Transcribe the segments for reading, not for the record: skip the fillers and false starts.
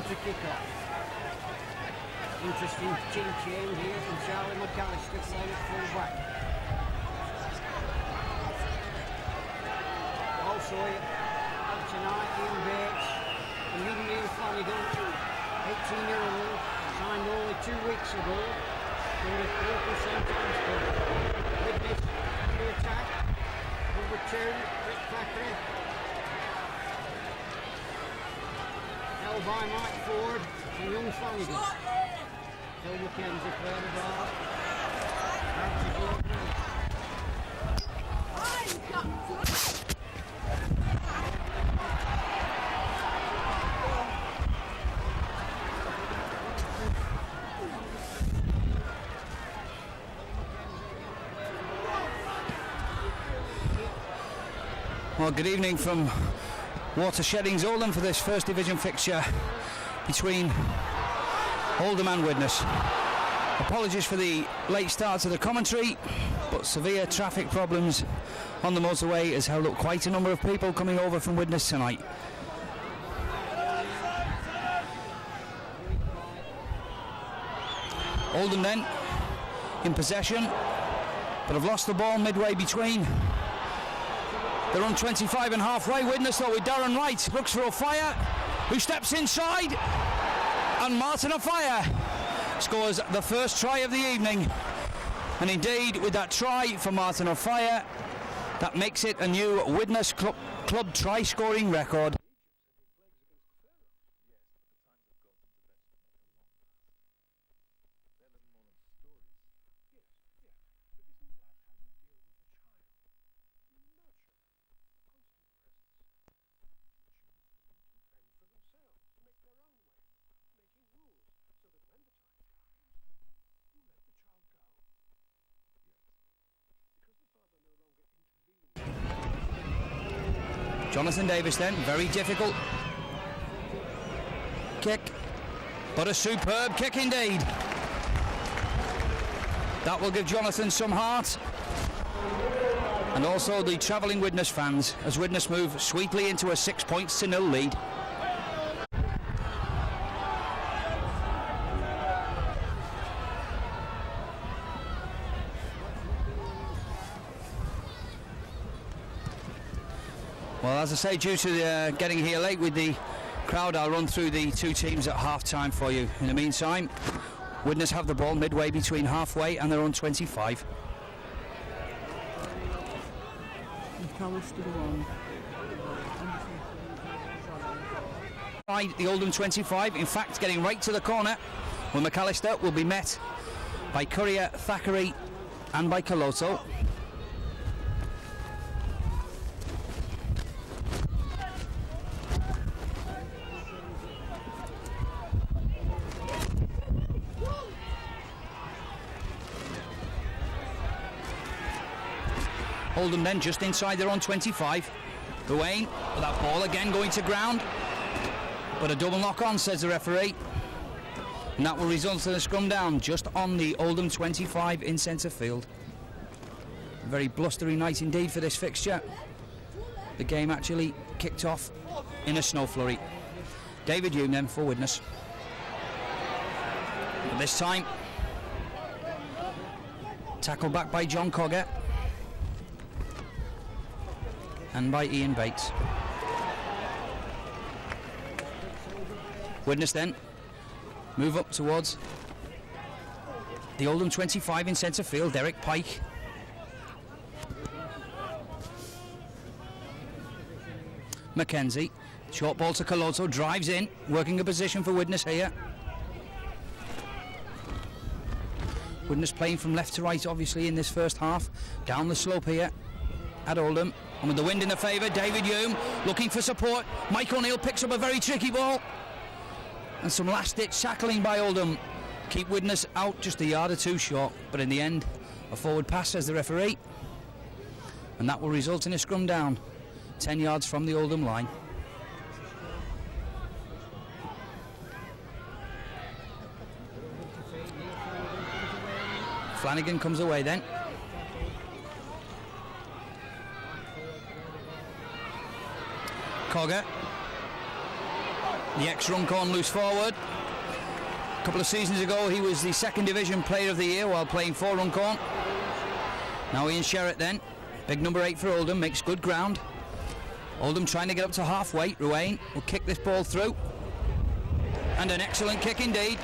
to kick off. Interesting team change here from Charlie McAllister playing at full back. Also out tonight, Ian Bates and Ian Flanagan, 18-year-old, signed only 2 weeks ago from the local St. John's Club. Widnes on the attack, number 2, Rick Thackeray. Held by Mike Ford and young Flanagan. Phil McKenzie playing the ball. Out to Jordan. Well, good evening from Watersheddings Oldham for this First Division fixture between Oldham and Widnes. Apologies for the late start to the commentary, but severe traffic problems on the motorway has held up quite a number of people coming over from Widnes tonight. Oldham then in possession, but have lost the ball midway between. They're on 25 and halfway. Widnes though with Darren Wright, looks for O'Fire, who steps inside, and Martin O'Fire scores the first try of the evening. And indeed, with that try for Martin O'Fire, that makes it a new Widnes club try-scoring record. Jonathan Davis then, very difficult kick, but a superb kick indeed. That will give Jonathan some heart, and also the travelling Widnes fans, as Widnes move sweetly into a 6-0 lead. Well, as I say, due to getting here late with the crowd, I'll run through the two teams at half-time for you. In the meantime, Widnes have the ball midway between halfway and they're on 25. The Oldham 25, in fact, getting right to the corner, where McAllister will be met by Courier, Thackeray and by Coloto. Oldham then just inside their own 25. Gawain, with that ball again going to ground. But a double knock on, says the referee. And that will result in a scrum down just on the Oldham 25 in centre field. A very blustery night indeed for this fixture. The game actually kicked off in a snow flurry. David Hume then for Widnes. But this time, tackled back by John Cogger and by Ian Bates. Widnes then move up towards the Oldham 25 in centre field. Derek Pike. Mackenzie, short ball to Coloto, drives in, working a position for Widnes here. Widnes playing from left to right obviously in this first half. Down the slope here at Oldham, and with the wind in the favour, David Hume looking for support. Mike O'Neill picks up a very tricky ball, and some last ditch tackling by Oldham keep Widnes out just a yard or two short, but in the end a forward pass, says the referee, and that will result in a scrum down 10 yards from the Oldham line. Flanagan comes away then. Cogger. the ex-Runcorn loose forward. A couple of seasons ago he was the second division player of the year while playing for Runcorn. Now Ian Sherritt then, big number 8 for Oldham, makes good ground. Oldham trying to get up to halfway. Ruane will kick this ball through. And an excellent kick indeed.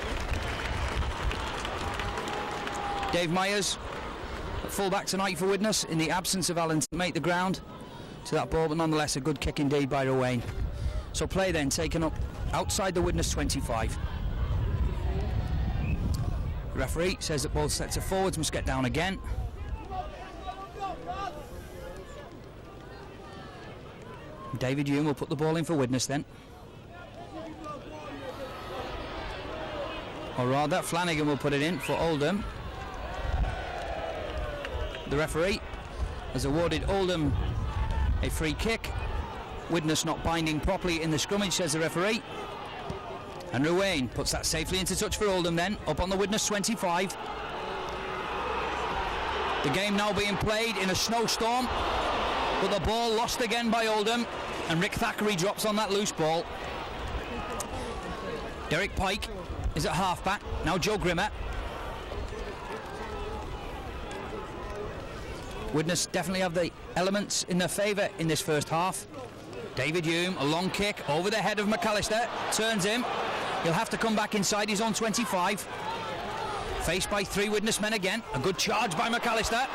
Dave Myers, full-back tonight for Widnes, in the absence of Allen to make the ground to that ball, but nonetheless a good kick indeed by Ruane. So play then taken up outside the Widnes 25. The referee says that both sets of forwards must get down again. David Hume will put the ball in for Widnes then. Or rather, Flanagan will put it in for Oldham. The referee has awarded Oldham a free kick. Widnes not binding properly in the scrummage, says the referee. And Ruane puts that safely into touch for Oldham then, up on the Widnes 25. The game now being played in a snowstorm, but the ball lost again by Oldham, and Rick Thackeray drops on that loose ball. Derek Pike is at half-back, now Joe Grimmer. Widnes definitely have the elements in their favour in this first half. David Hume, a long kick over the head of McAllister, turns him. He'll have to come back inside his own 25. Faced by 3 Widnes men again. A good charge by McAllister.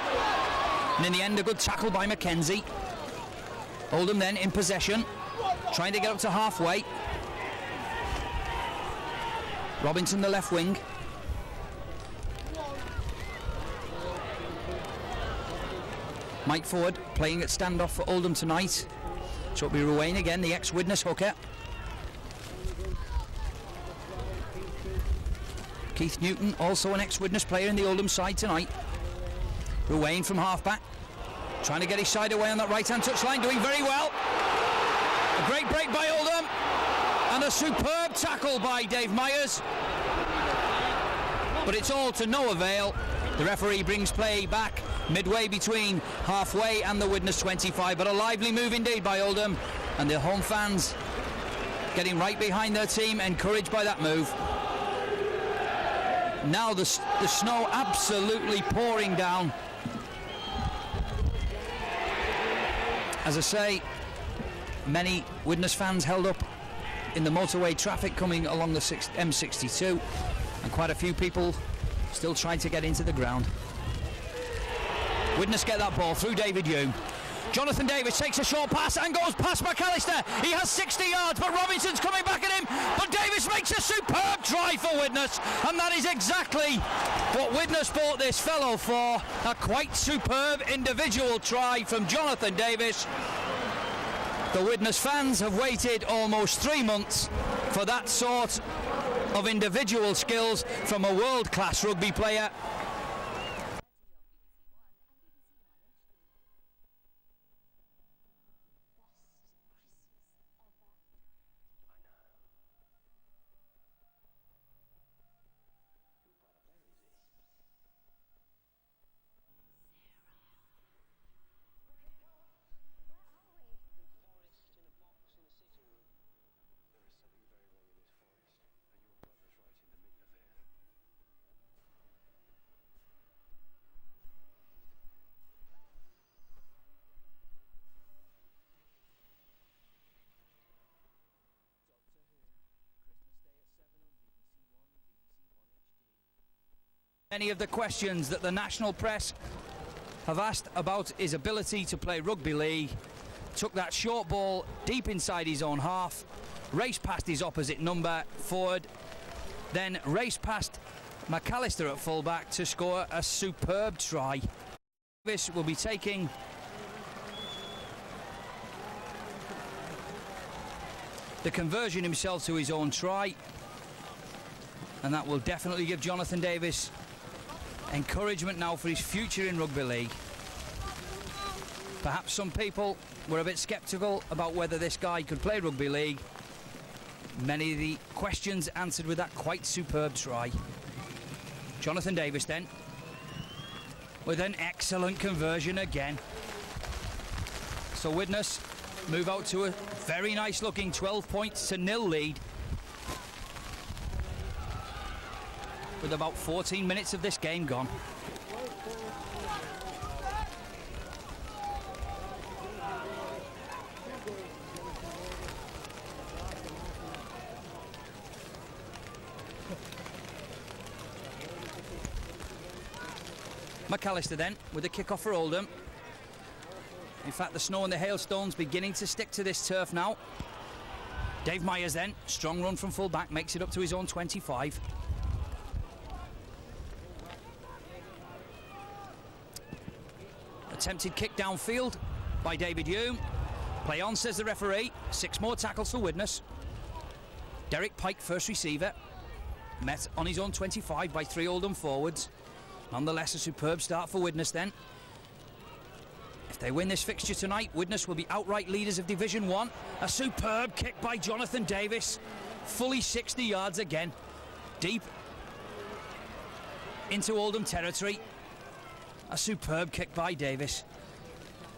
And in the end, a good tackle by Mackenzie. Oldham then in possession, trying to get up to halfway. Robinson, the left wing. Mike Ford playing at standoff for Oldham tonight. So it'll be Ruane again, the ex-Widnes hooker. Keith Newton, also an ex-Widnes player in the Oldham side tonight. Ruane from halfback, trying to get his side away on that right-hand touchline, doing very well. A great break by Oldham, and a superb tackle by Dave Myers. But it's all to no avail. The referee brings play back midway between halfway and the Widnes 25, but a lively move indeed by Oldham, and the home fans getting right behind their team, encouraged by that move. Now the snow absolutely pouring down. As I say, many Widnes fans held up in the motorway traffic coming along the M62, and quite a few people still trying to get into the ground. Widnes get that ball through David Hume. Jonathan Davis takes a short pass and goes past McAllister. He has 60 yards, but Robinson's coming back at him. But Davis makes a superb try for Widnes, and that is exactly what Widnes bought this fellow for. A quite superb individual try from Jonathan Davis. The Widnes fans have waited almost 3 months for that sort of individual skills from a world-class rugby player. Many of the questions that the national press have asked about his ability to play rugby league. Took that short ball deep inside his own half, raced past his opposite number forward, then raced past McAllister at fullback to score a superb try. Davis will be taking the conversion himself to his own try, and that will definitely give Jonathan Davis encouragement now for his future in rugby league. Perhaps some people were a bit sceptical about whether this guy could play rugby league. Many of the questions answered with that quite superb try. Jonathan Davis then, with an excellent conversion again. So Widnes move out to a very nice looking 12 points to 0 lead with about 14 minutes of this game gone. McAllister then with a kick-off for Oldham. In fact, the snow and the hailstones beginning to stick to this turf now. Dave Myers then, strong run from full back, makes it up to his own 25. Attempted kick downfield by David Hume. Play on, says the referee. 6 more tackles for Widnes. Derek Pike, first receiver, met on his own 25 by 3 Oldham forwards. Nonetheless, a superb start for Widnes then. If they win this fixture tonight, Widnes will be outright leaders of Division 1. A superb kick by Jonathan Davis. Fully 60 yards again. Deep into Oldham territory. A superb kick by Davis.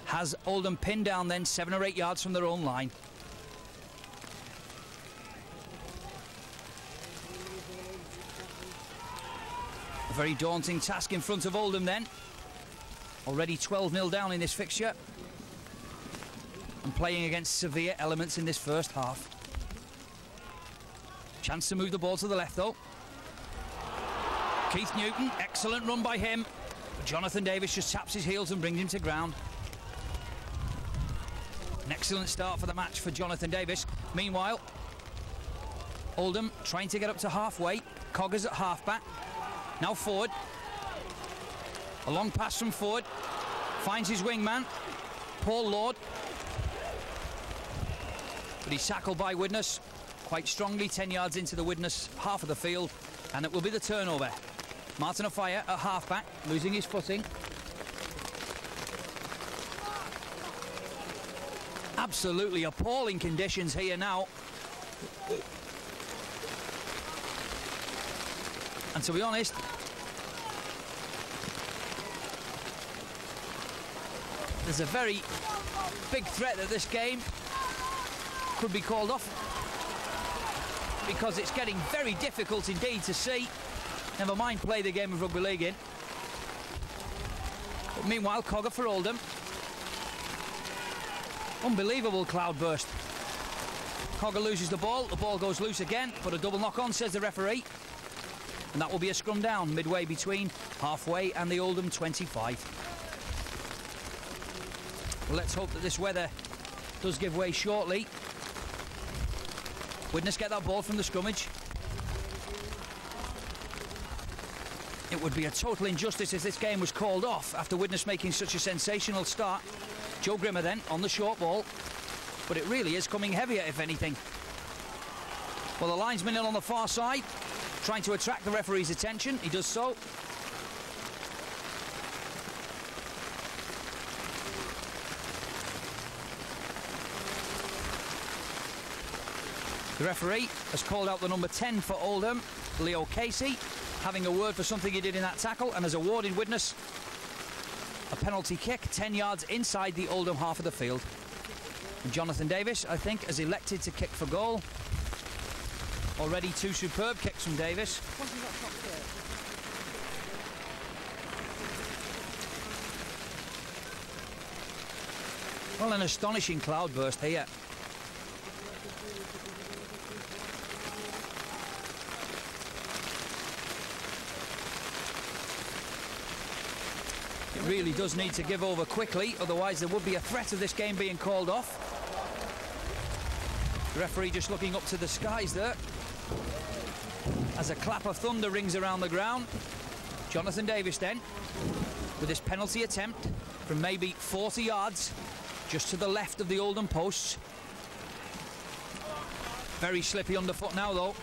Has Oldham pinned down then 7 or 8 yards from their own line. A very daunting task in front of Oldham then. Already 12-0 down in this fixture. And playing against severe elements in this first half. Chance to move the ball to the left though. Keith Newton, excellent run by him. But Jonathan Davis just taps his heels and brings him to ground. An excellent start for the match for Jonathan Davis. Meanwhile, Oldham trying to get up to halfway. Coggers at halfback. Now forward. A long pass from Ford. Finds his wingman, Paul Lord. But he's tackled by Widnes quite strongly, 10 yards into the Widnes half of the field. And it will be the turnover. Martin O'Fire at halfback, losing his footing. Absolutely appalling conditions here now. And to be honest, there's a very big threat that this game could be called off, because it's getting very difficult indeed to see. Never mind play the game of rugby league in. But meanwhile, Cogger for Oldham. Unbelievable cloudburst. Cogger loses the ball goes loose again, but a double knock on, says the referee. And that will be a scrum down midway between halfway and the Oldham 25. Well, let's hope that this weather does give way shortly. Widnes get that ball from the scrummage. It would be a total injustice if this game was called off after Widnes making such a sensational start. Joe Grimmer then on the short ball, but it really is coming heavier if anything. Well, the linesman in on the far side, trying to attract the referee's attention. He does so. The referee has called out the number 10 for Oldham, Leo Casey, having a word for something he did in that tackle, and has awarded Widnes a penalty kick 10 yards inside the Oldham half of the field. And Jonathan Davis, I think, has elected to kick for goal. Already 2 superb kicks from Davis. Well, an astonishing cloudburst here. It really does need to give over quickly, otherwise there would be a threat of this game being called off. The referee just looking up to the skies there as a clap of thunder rings around the ground. Jonathan Davis then with his penalty attempt from maybe 40 yards just to the left of the Oldham posts. Very slippy underfoot now though.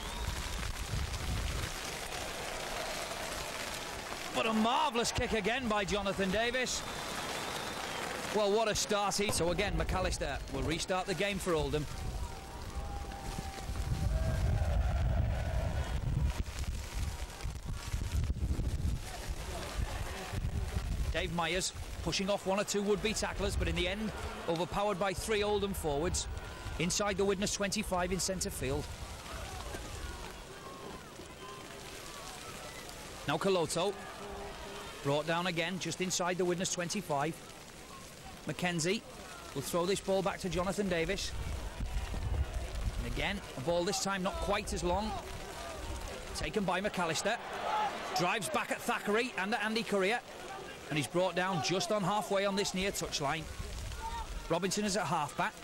But a marvellous kick again by Jonathan Davis. Well, what a start. So again, McAllister will restart the game for Oldham. Dave Myers pushing off 1 or 2 would-be tacklers, but in the end overpowered by 3 Oldham forwards inside the Widnes 25 in centre field. Now Coloto, brought down again, just inside the Widnes 25. Mackenzie will throw this ball back to Jonathan Davis. And again, a ball this time not quite as long. Taken by McAllister. Drives back at Thackeray and at Andy Courier. And he's brought down just on halfway on this near touchline. Robinson is at halfback.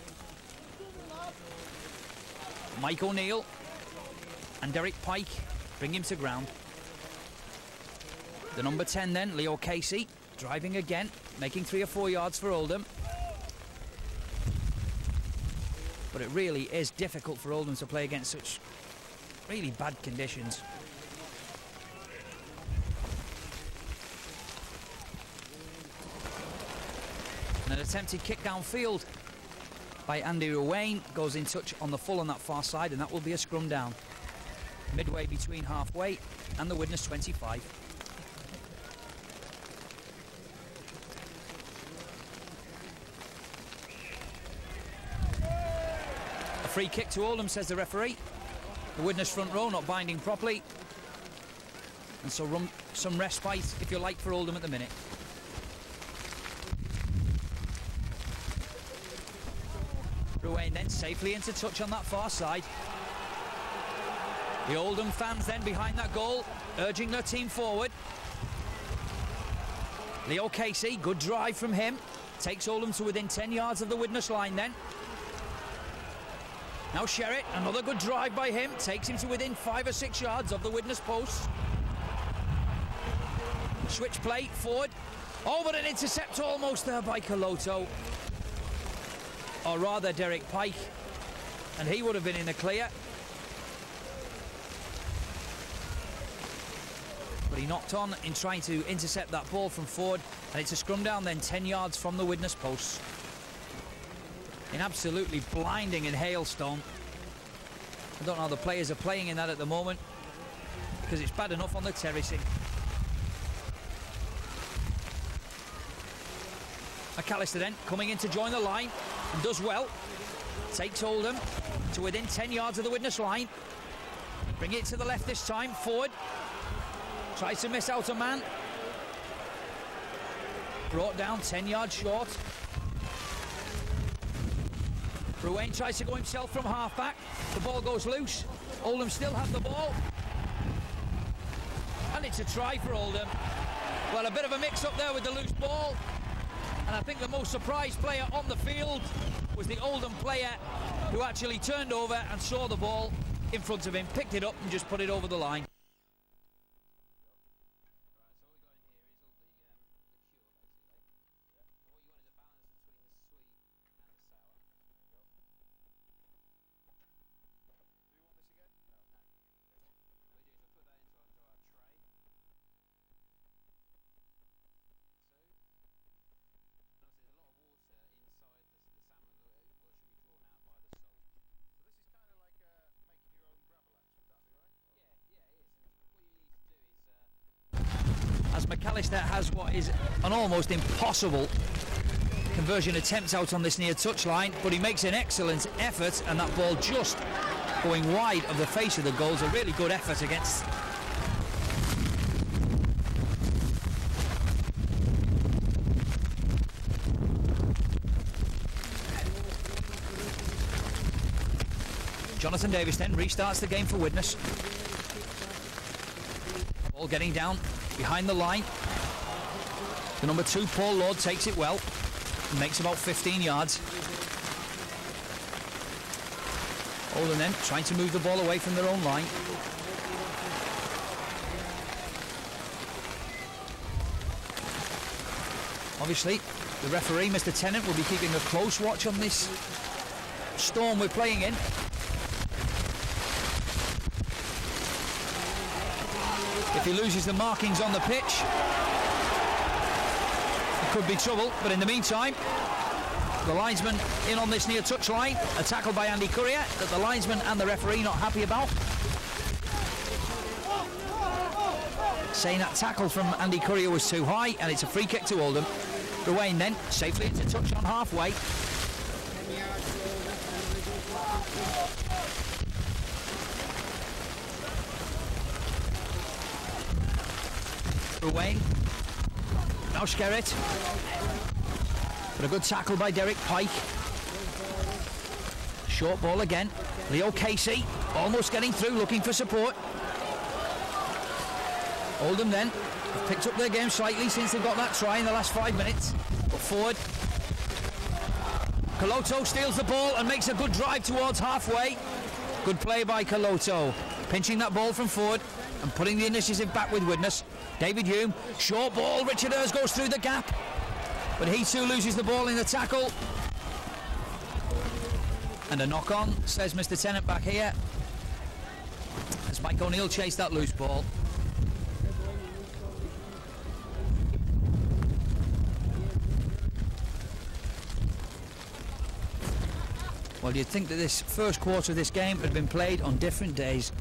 Mike O'Neill and Derek Pike bring him to ground. The number 10 then, Leo Casey, driving again, making 3 or 4 yards for Oldham. But it really is difficult for Oldham to play against such really bad conditions. And an attempted kick downfield by Andy Ruane goes in touch on the full on that far side, and that will be a scrum down. Midway between halfway and the Widnes 25. A free kick to Oldham, says the referee. The Widnes front row not binding properly. And so some respite, if you like, for Oldham at the minute. Ruane then safely into touch on that far side. The Oldham fans then behind that goal, urging their team forward. Leo Casey, good drive from him. Takes Oldham to within 10 yards of the Widnes line then. Now Sherritt, another good drive by him. Takes him to within 5 or 6 yards of the Widnes post. Switch play, forward. Oh, but an intercept almost there by Coloto. Or rather Derek Pike, and he would have been in the clear. But he knocked on in trying to intercept that ball from forward, and it's a scrum down then 10 yards from the Widnes posts. In absolutely blinding and hailstone. I don't know how the players are playing in that at the moment, because it's bad enough on the terracing. McAllister then coming in to join the line, and does well. Takes Oldham to within 10 yards of the Widnes line. Bring it to the left this time, forward. Tries to miss out a man. Brought down 10 yards short. Ruane tries to go himself from half-back. The ball goes loose. Oldham still have the ball. And it's a try for Oldham. Well, a bit of a mix-up there with the loose ball. And I think the most surprised player on the field was the Oldham player who actually turned over and saw the ball in front of him, picked it up and just put it over the line. McAllister has what is an almost impossible conversion attempt out on this near touchline, but he makes an excellent effort, and that ball just going wide of the face of the goal is a really good effort against. Jonathan Davis then restarts the game for Widnes. Ball getting down behind the line. The number 2, Paul Lord, takes it well. Makes about 15 yards. Oldham then trying to move the ball away from their own line. Obviously, the referee, Mr. Tennant, will be keeping a close watch on this storm we're playing in. If he loses the markings on the pitch, it could be trouble. But in the meantime, the linesman in on this near touchline. A tackle by Andy Courier that the linesman and the referee not happy about. Saying that tackle from Andy Courier was too high, and it's a free kick to Oldham. Ruane then safely into touch on halfway. for Wayne. Now Skerritt. But a good tackle by Derek Pike. Short ball again. Leo Casey almost getting through, looking for support. Oldham then have picked up their game slightly since they've got that try in the last 5 minutes. But forward. Coloto steals the ball and makes a good drive towards halfway. Good play by Coloto. Pinching that ball from forward and putting the initiative back with Widnes. David Hume, short ball. Richard Ayres goes through the gap. But he too loses the ball in the tackle. And a knock on, says Mr. Tennant back here. As Mike O'Neill chased that loose ball. Well, you'd think that this first quarter of this game had been played on different days.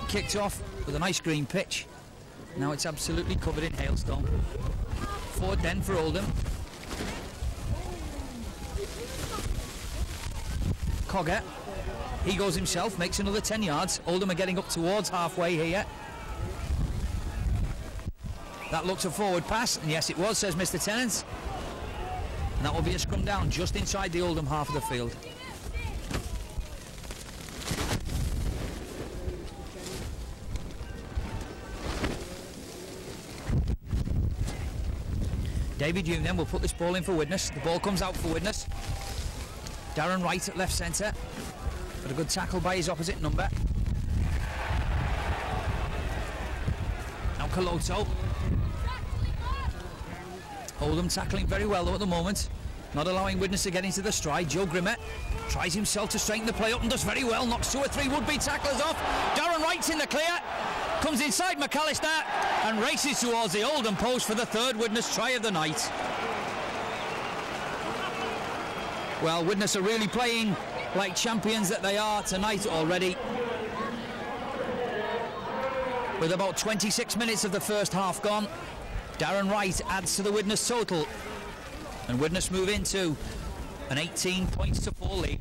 Kicked off with a nice green pitch. Now it's absolutely covered in hailstone. Forward then for Oldham. Cogger. He goes himself, makes another 10 yards. Oldham are getting up towards halfway here. That looks a forward pass, and yes it was, says Mr. Tennant. And that will be a scrum down just inside the Oldham half of the field. David Hume then will put this ball in for Widnes. The ball comes out for Widnes. Darren Wright at left centre. But a good tackle by his opposite number. Now Coloto. Oldham tackling very well though at the moment. Not allowing Widnes to get into the stride. Joe Grimmett tries himself to straighten the play up and does very well. Knocks 2 or 3 would-be tacklers off. Darren Wright's in the clear. Comes inside McAllister and races towards the Oldham post for the 3rd Widnes try of the night. Well, Widnes are really playing like champions that they are tonight already. With about 26 minutes of the first half gone, Darren Wright adds to the Widnes total. And Widnes move into an 18 points to 4 lead.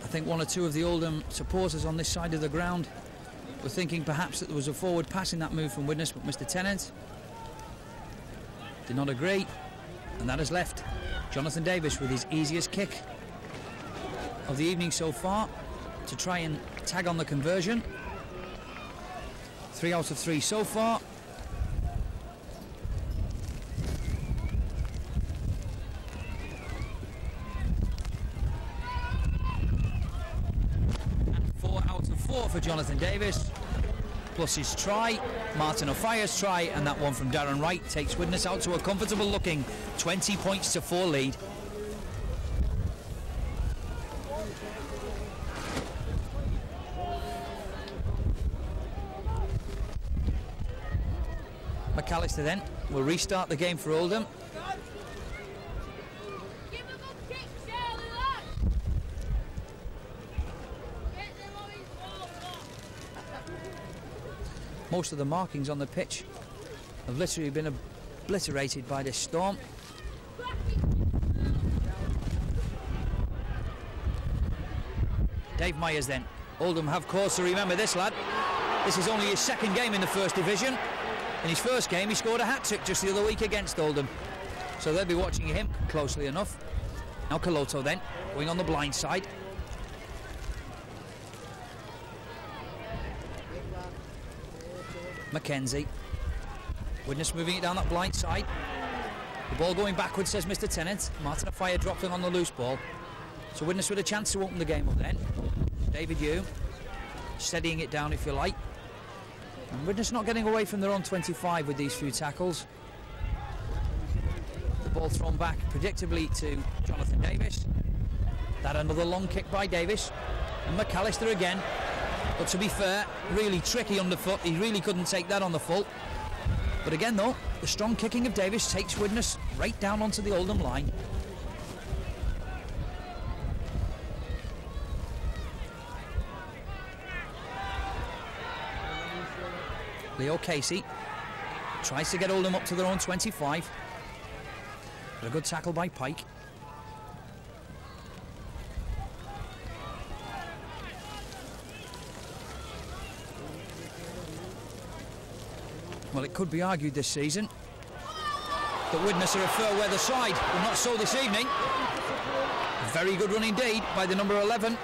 I think 1 or 2 of the Oldham supporters on this side of the ground were thinking perhaps that there was a forward pass in that move from Widnes, but Mr. Tennant did not agree, and that has left Jonathan Davis with his easiest kick of the evening so far to try and tag on the conversion. 3 out of 3 so far. For Jonathan Davis, plus his try, Martin O'Fire's try, and that one from Darren Wright takes Widnes out to a comfortable looking 20 points to 4 lead. McAllister then will restart the game for Oldham. Most of the markings on the pitch have literally been obliterated by this storm. Dave Myers then. Oldham have cause to remember this lad. This is only his 2nd game in the 1st division. In his 1st game he scored a hat-trick just the other week against Oldham. So they'll be watching him closely enough. Now Coloto then, going on the blind side. Mackenzie. Widnes moving it down that blind side. The ball going backwards, says Mr. Tennant. Martin O'Fire dropping on the loose ball. So Widnes with a chance to open the game up then. David Hume steadying it down if you like. And Widnes not getting away from their own 25 with these few tackles. ball thrown back predictably to Jonathan Davis. That another long kick by Davis. And McAllister again. But to be fair, really tricky underfoot. He really couldn't take that on the full. But again though, the strong kicking of Davis takes Widnes right down onto the Oldham line. Leo Casey tries to get Oldham up to their own 25. But a good tackle by Pike. Well, it could be argued this season that Widnes are a fair weather side, but not so this evening. A very good run indeed by the number 11.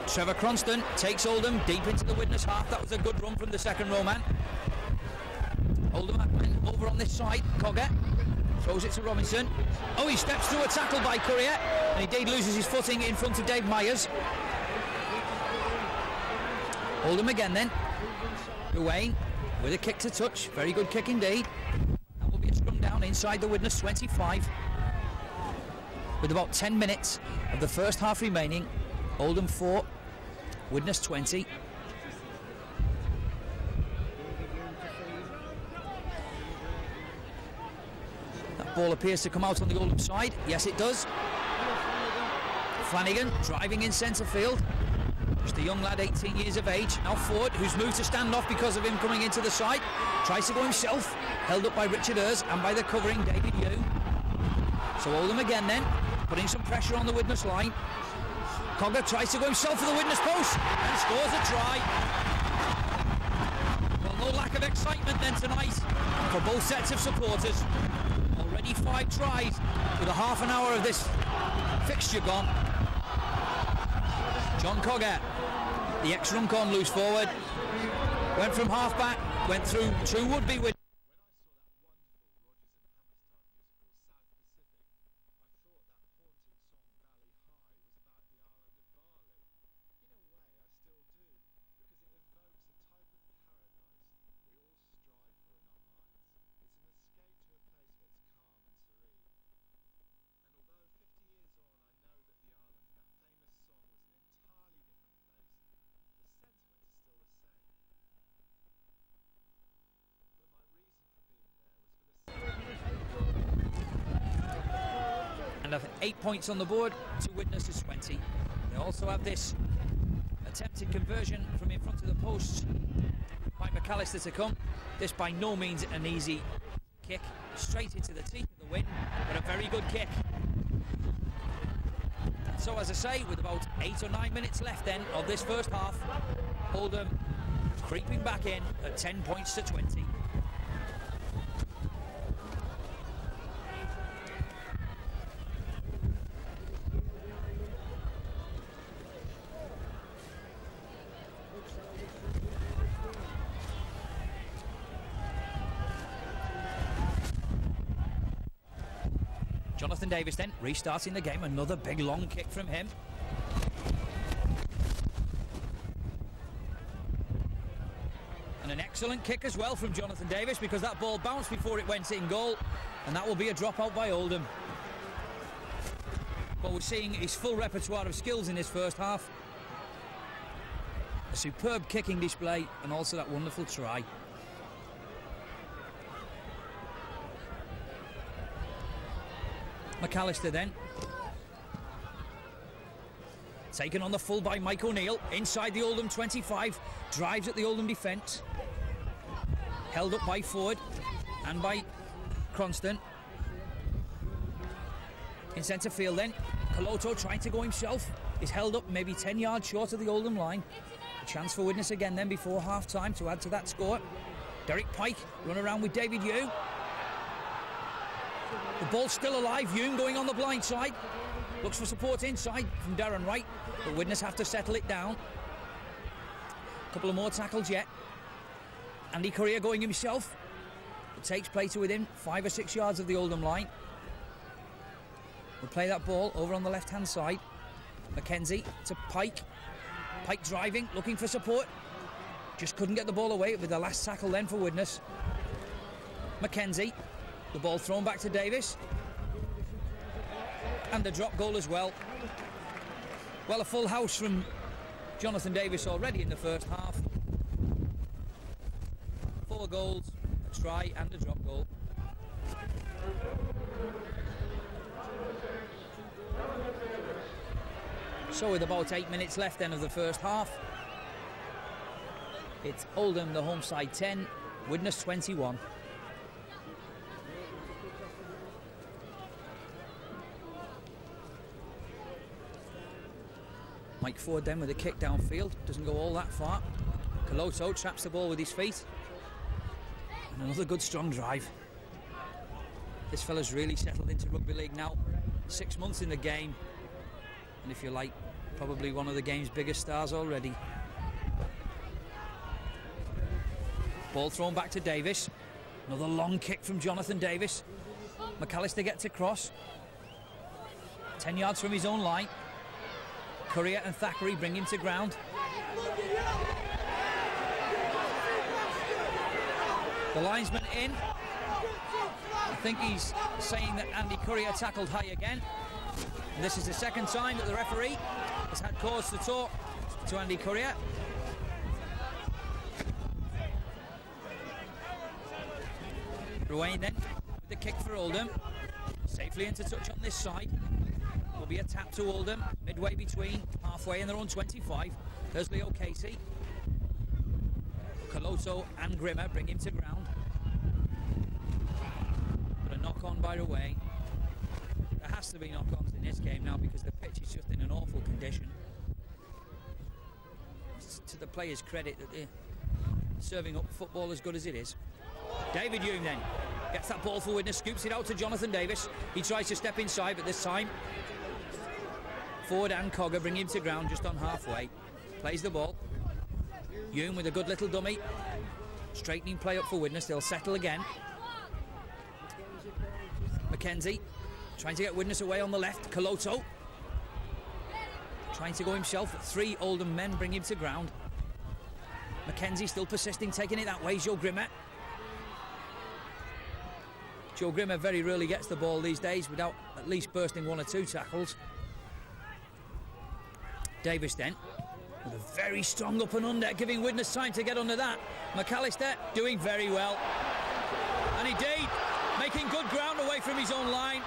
Trevor Cronston takes Oldham deep into the Widnes half. That was a good run from the second row man. Oldham over on this side. Coggett throws it to Robinson. Oh, he steps through a tackle by Courier, and indeed loses his footing in front of Dave Myers. Oldham again then. Uwain with a kick to touch. Very good kick indeed. That will be a scrum down inside the Widnes 25. With about 10 minutes of the first half remaining. Oldham 4, Widnes 20. That ball appears to come out on the Oldham side. Yes, it does. Flanagan driving in centre field. Just a young lad, 18 years of age. Now Ford, who's moved to stand off because of him coming into the side. Tries to go himself. Held up by Richard Earls and by the covering David Yu. So Oldham again then, putting some pressure on the Widnes line. Cogger tries to go himself for the Widnes post and scores a try. Well, no lack of excitement then tonight for both sets of supporters. Already 5 tries with a half an hour of this fixture gone. John Cogger, the ex-Runcorn loose forward, went from half back, went through 2 would-be Widnes. And 8 points on the board to Widnes' 20. They also have this attempted conversion from in front of the posts by McAllister to come. This by no means an easy kick, straight into the teeth of the wind, but a very good kick. So as I say, with about 8 or 9 minutes left then of this first half, Oldham creeping back in at 10 points to 20. Jonathan Davis then restarting the game. Another big long kick from him. And an excellent kick as well from Jonathan Davis, because that ball bounced before it went in goal, and that will be a dropout by Oldham. But we're seeing his full repertoire of skills in this first half. A superb kicking display and also that wonderful try. McAllister then. Taken on the full by Mike O'Neill. Inside the Oldham 25. Drives at the Oldham defence. Held up by Ford and by Cronston. In centre field then. Coloto trying to go himself. Is held up maybe 10 yards short of the Oldham line. A chance for Widnes again then before half time to add to that score. Derek Pike run around with David Yu. The ball's still alive. Hume going on the blind side. Looks for support inside from Darren Wright, but Widnes have to settle it down. A couple of more tackles yet. Andy Courier going himself. It takes play to within 5 or 6 yards of the Oldham line. We'll play that ball over on the left-hand side. Mackenzie to Pike. Pike driving, looking for support. Just couldn't get the ball away with the last tackle then for Widnes. Mackenzie. The ball thrown back to Davis. and a drop goal as well. Well, a full house from Jonathan Davis already in the first half. 4 goals, a try and a drop goal. So with about 8 minutes left then of the first half, it's Oldham, the home side, 10, Widnes 21. Mike Ford then with a kick downfield, doesn't go all that far. Coloto traps the ball with his feet. And another good strong drive. This fella's really settled into rugby league now. 6 months in the game. And if you like, probably one of the game's biggest stars already. Ball thrown back to Davis. Another long kick from Jonathan Davis. McAllister gets across. 10 yards from his own line. Courier and Thackeray bring him to ground. The linesman in. I think he's saying that Andy Courier tackled high again. And this is the second time that the referee has had cause to talk to Andy Courier. Ruane then with the kick for Oldham. Safely into touch on this side. Will be a tap to Oldham, midway between, halfway in their own 25. There's Leo Casey. Coloto and Grimmer bring him to ground. But a knock-on by Ruane. There has to be knock-ons in this game now because the pitch is just in an awful condition. It's to the players' credit that they're serving up football as good as it is. David Hume then gets that ball for Widnes, scoops it out to Jonathan Davis. He tries to step inside, but this time Ford and Cogger bring him to ground just on halfway. Plays the ball. Hume with a good little dummy. Straightening play up for Widnes. They'll settle again. McKenzie trying to get Widnes away on the left. Coloto trying to go himself. 3 Oldham men bring him to ground. McKenzie still persisting, taking it that way. Joe Grimmer. Joe Grimmer very rarely gets the ball these days without at least bursting 1 or 2 tackles. Davis then with a very strong up and under, giving Widnes time to get under that. McAllister doing very well. And indeed, making good ground away from his own line.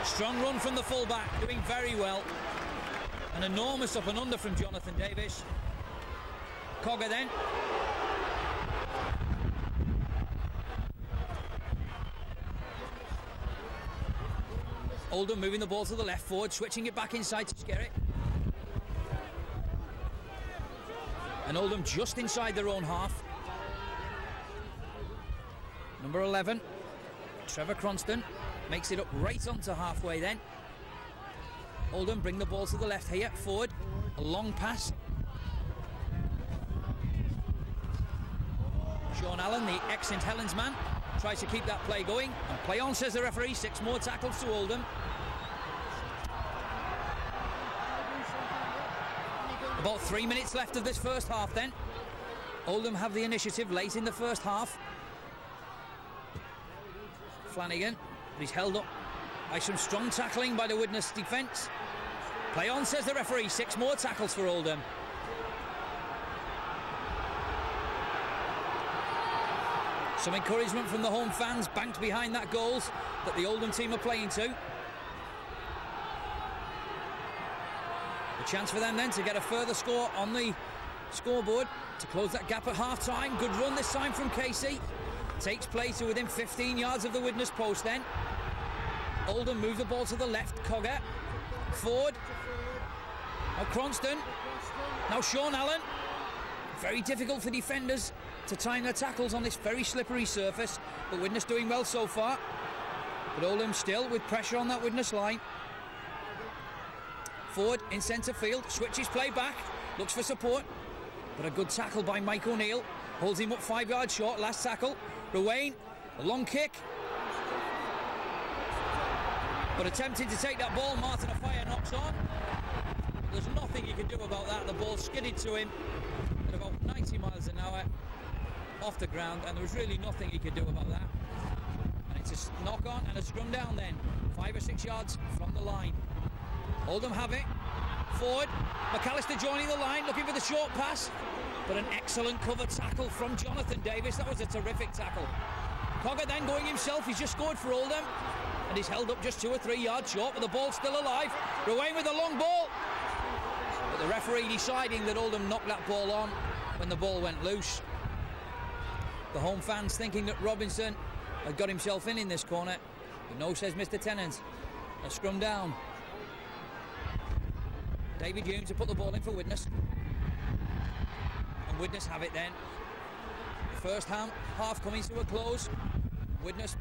Strong run from the fullback, doing very well. An enormous up and under from Jonathan Davis. Cogger then. Oldham moving the ball to the left, Ford switching it back inside to Skerritt. And Oldham just inside their own half. Number 11, Trevor Cronston, makes it up right onto halfway then. Oldham bring the ball to the left here. Ford, a long pass. Sean Allen, the ex-St Helens man, tries to keep that play going. And play on, says the referee. 6 more tackles to Oldham. About 3 minutes left of this first half then. Oldham have the initiative late in the first half. Flanagan, he's held up by some strong tackling by the Widnes defence. Play on, says the referee. 6 more tackles for Oldham. Some encouragement from the home fans banked behind that goals that the Oldham team are playing to. A chance for them then to get a further score on the scoreboard to close that gap at half-time. Good run this time from Casey. Takes play to within 15 yards of the Widnes post then. Oldham move the ball to the left. Cogger. Ford. Now Cronston. Now Sean Allen. Very difficult for defenders to time their tackles on this very slippery surface. But Widnes doing well so far. But Oldham still with pressure on that Widnes line. Ford in centre field, switches play back, looks for support, but a good tackle by Mike O'Neill, holds him up 5 yards short. Last tackle, Ruane, a long kick, but attempting to take that ball. Martin Afire knocks on. There's nothing you can do about that. The ball skidded to him at about 90 miles an hour off the ground, and there was really nothing he could do about that. And it's It's a knock on and a scrum down then, 5 or 6 yards from the line. Oldham have it, forward, McAllister joining the line, looking for the short pass, but an excellent cover tackle from Jonathan Davis. That was a terrific tackle. Cogger then going himself, he's just scored for Oldham, and he's held up just 2 or 3 yards short, but the ball's still alive. Ruane with a long ball, but the referee deciding that Oldham knocked that ball on when the ball went loose. The home fans thinking that Robinson had got himself in this corner, but no, says Mr. Tennant. A scrum down. David Hume to put the ball in for Widnes, and Widnes have it then. The first half coming to a close. Widnes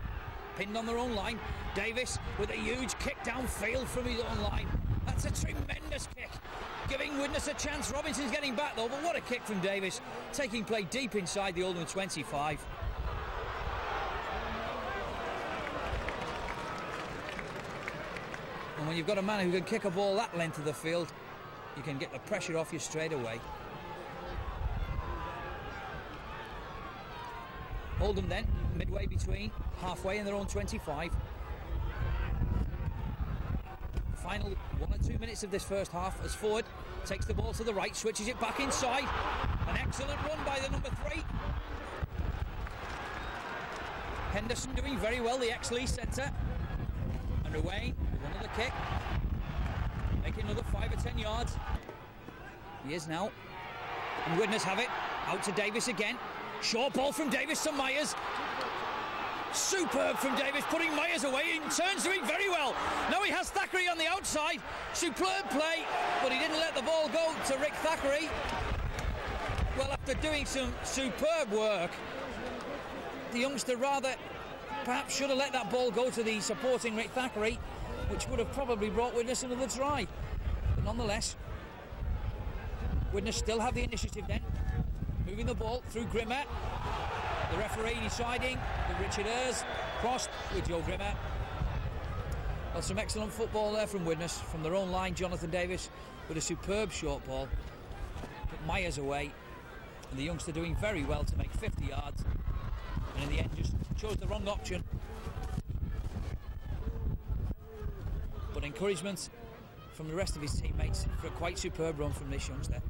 pinned on their own line. Davis with a huge kick downfield from his own line. That's a tremendous kick, giving Widnes a chance. Robinson's getting back though, but what a kick from Davis, taking play deep inside the Oldham 25. And when you've got a man who can kick a ball that length of the field, you can get the pressure off you straight away. Oldham then, midway between, halfway in their own 25. Final 1 or 2 minutes of this first half as forward takes the ball to the right, switches it back inside. An excellent run by the number 3. Henderson doing very well, the ex-Lee centre. And Ruane with another kick, making another 5 or 10 yards. He is now. And Widnes have it, out to Davis again. Short ball from Davis to Myers. Superb from Davis, putting Myers away. In turns, doing very well. Now he has Thackeray on the outside. Superb play, but he didn't let the ball go to Rick Thackeray. Well, after doing some superb work, the youngster rather perhaps should have let that ball go to the supporting Rick Thackeray, which would have probably brought Widnes another try. But nonetheless, Widnes still have the initiative then. Moving the ball through Grimmer. The referee deciding that Richard Ayres crossed with Joe Grimmer. Well, some excellent football there from Widnes. From their own line, Jonathan Davis with a superb short ball. Put Myers away. And the youngster doing very well to make 50 yards. And in the end just chose the wrong option. But encouragement from the rest of his teammates for a quite superb run from this youngster.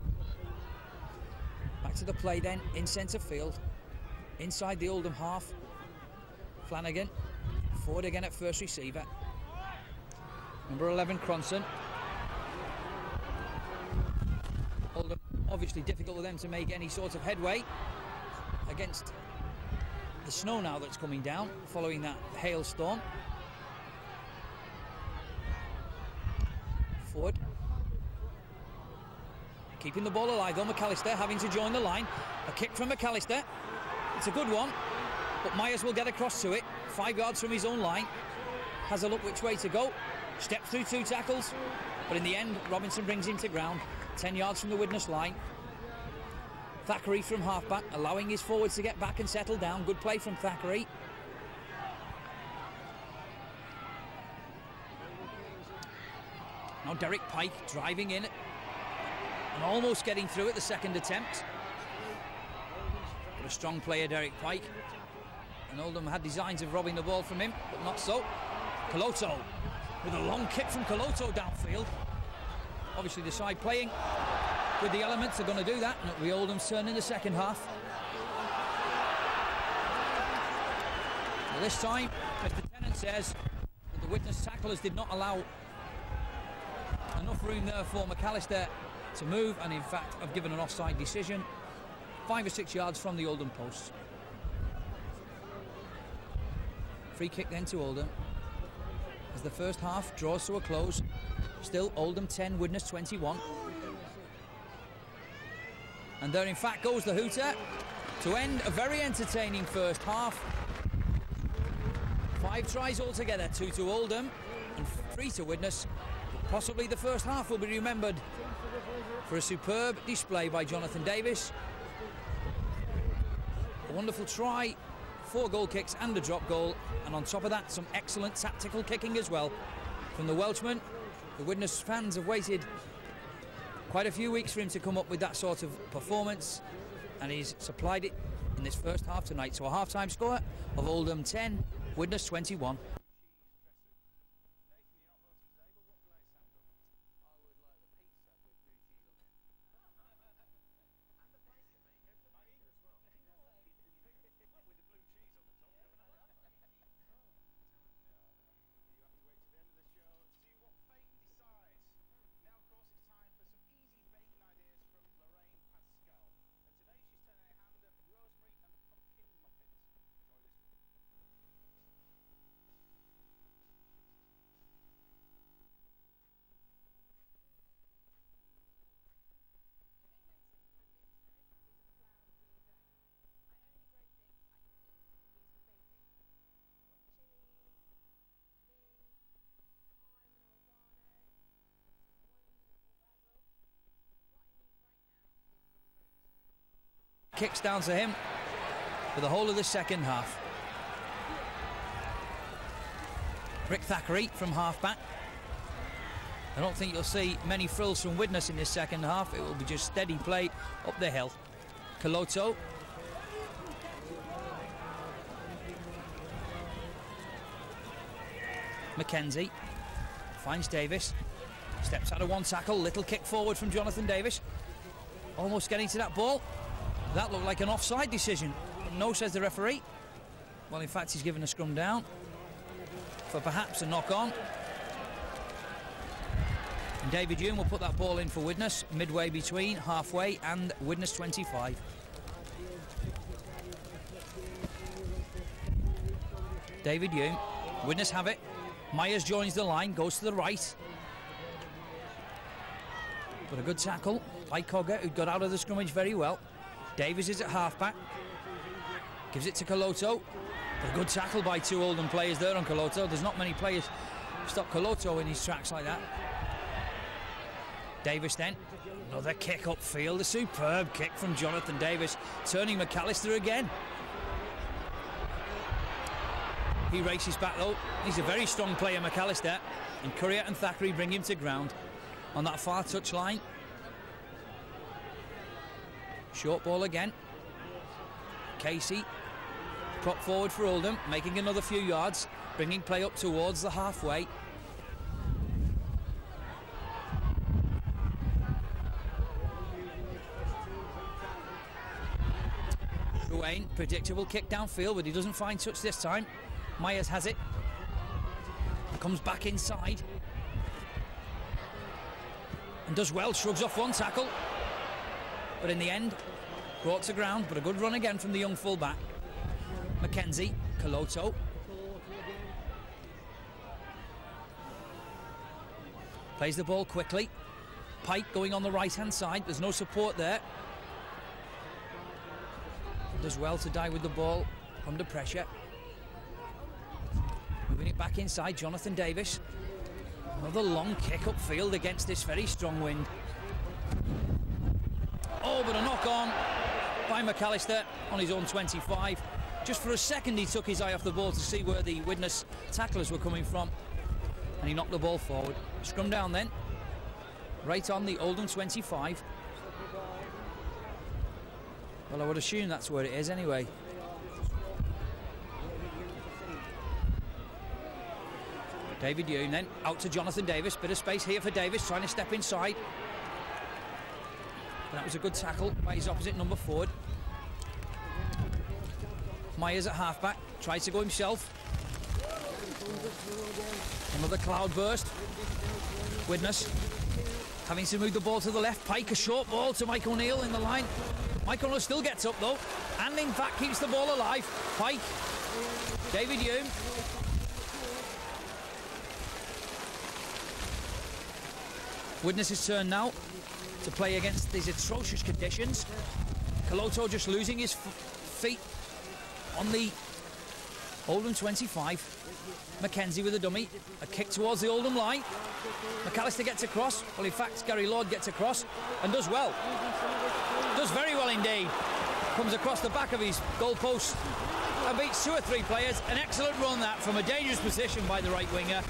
Back to the play then, in centre field. Inside the Oldham half. Flanagan, forward again at first receiver. Number 11, Cronson. Oldham, obviously difficult for them to make any sort of headway against the snow now that's coming down following that hailstorm. Forward. Keeping the ball alive though, McAllister having to join the line. A kick from McAllister. It's a good one, but Myers will get across to it. 5 yards from his own line. Has a look which way to go. Steps through 2 tackles, but in the end, Robinson brings him to ground. 10 yards from the Widnes line. Thackeray from halfback, allowing his forwards to get back and settle down. Good play from Thackeray. Now Derek Pike driving in and almost getting through at the second attempt. But a strong player, Derek Pike. And Oldham had designs of robbing the ball from him, but not so. Coloto with a long kick from Coloto downfield. Obviously the side playing with the elements are going to do that, and it'll be Oldham's turn in the second half. Well, this time, Mr. Tennant says that the Widnes tacklers did not allow enough room there for McAllister to move, and in fact have given an offside decision. 5 or 6 yards from the Oldham posts. Free kick then to Oldham as the first half draws to a close. Still Oldham 10, Widnes 21. And there in fact goes the hooter to end a very entertaining first half. 5 tries altogether, 2 to Oldham and 3 to Widnes. Possibly the first half will be remembered for a superb display by Jonathan Davis. A wonderful try, 4 goal kicks and a drop goal, and on top of that some excellent tactical kicking as well from the Welshman. The Widnes fans have waited quite a few weeks for him to come up with that sort of performance, and he's supplied it in this first half tonight. So a half-time score of Oldham 10, Widnes 21. Kicks down to him for the whole of the second half. Rick Thackeray from half-back. I don't think you'll see many frills from Widnes in this second half. It will be just steady play up the hill. Coloto. Mackenzie finds Davis. Steps out of one tackle. Little kick forward from Jonathan Davis. Almost getting to that ball. That looked like an offside decision. No, says the referee. Well, in fact, he's given a scrum down for perhaps a knock-on. And David Hume will put that ball in for Widnes, midway between halfway and Widnes 25. David Hume, Widnes have it. Myers joins the line, goes to the right. But a good tackle by Cogger, who got out of the scrummage very well. Davies is at half-back. Gives it to Coloto. A good tackle by two Oldham players there on Coloto. There's not many players stop Coloto in his tracks like that. Davis then. Another kick upfield. A superb kick from Jonathan Davis. Turning McAllister again. He races back though. He's a very strong player, McAllister. And Currier and Thackeray bring him to ground on that far touch line. Short ball again. Casey, prop forward for Oldham, making another few yards, bringing play up towards the halfway. Ruane, predictable kick downfield, but he doesn't find touch this time. Myers has it. Comes back inside. And does well, shrugs off one tackle. But in the end, brought to ground, but a good run again from the young fullback. Mackenzie, Coloto. Plays the ball quickly. Pike going on the right-hand side. There's no support there. Does well to die with the ball under pressure. Moving it back inside, Jonathan Davis. Another long kick upfield against this very strong wind. Oh, but a knock-on by McAllister on his own 25. Just for a second he took his eye off the ball to see where the Widnes tacklers were coming from. And he knocked the ball forward. Scrum down then. Right on the Oldham 25. Well, I would assume that's where it is anyway. David Hume then, out to Jonathan Davis. Bit of space here for Davis, trying to step inside. That was a good tackle by his opposite number forward. Myers at halfback, tries to go himself. Another cloud burst. Widnes having to move the ball to the left. Pike, a short ball to Mike O'Neill in the line. Mike O'Neill still gets up though, and in fact keeps the ball alive. Pike, David Hume. Widnes' turn now to play against these atrocious conditions. Coloto just losing his feet on the Oldham 25. Mackenzie with a dummy. A kick towards the Oldham line. McAllister gets across. Well, in fact, Gary Lord gets across and does well. Does very well indeed. Comes across the back of his goal post and beats two or three players. An excellent run that from a dangerous position by the right winger.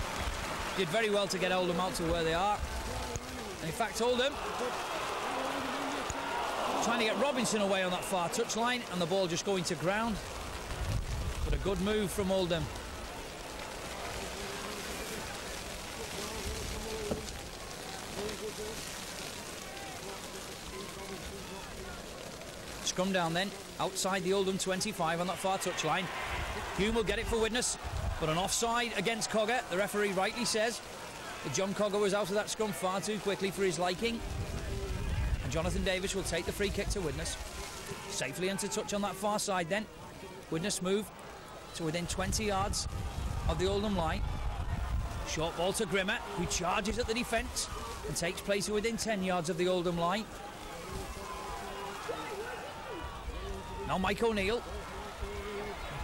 Did very well to get Oldham out to where they are. And in fact, Oldham trying to get Robinson away on that far touchline and the ball just going to ground. But a good move from Oldham Scrum down then, outside the Oldham 25 on that far touchline. Hume will get it for Widnes, but an offside against Cogger. The referee rightly says that John Cogger was out of that scrum far too quickly for his liking. And Jonathan Davis will take the free kick to Widnes. Safely into touch on that far side then. Widnes move to within 20 yards of the Oldham line. Short ball to Grimmer, who charges at the defence and takes place within 10 yards of the Oldham line. Now Mike O'Neill.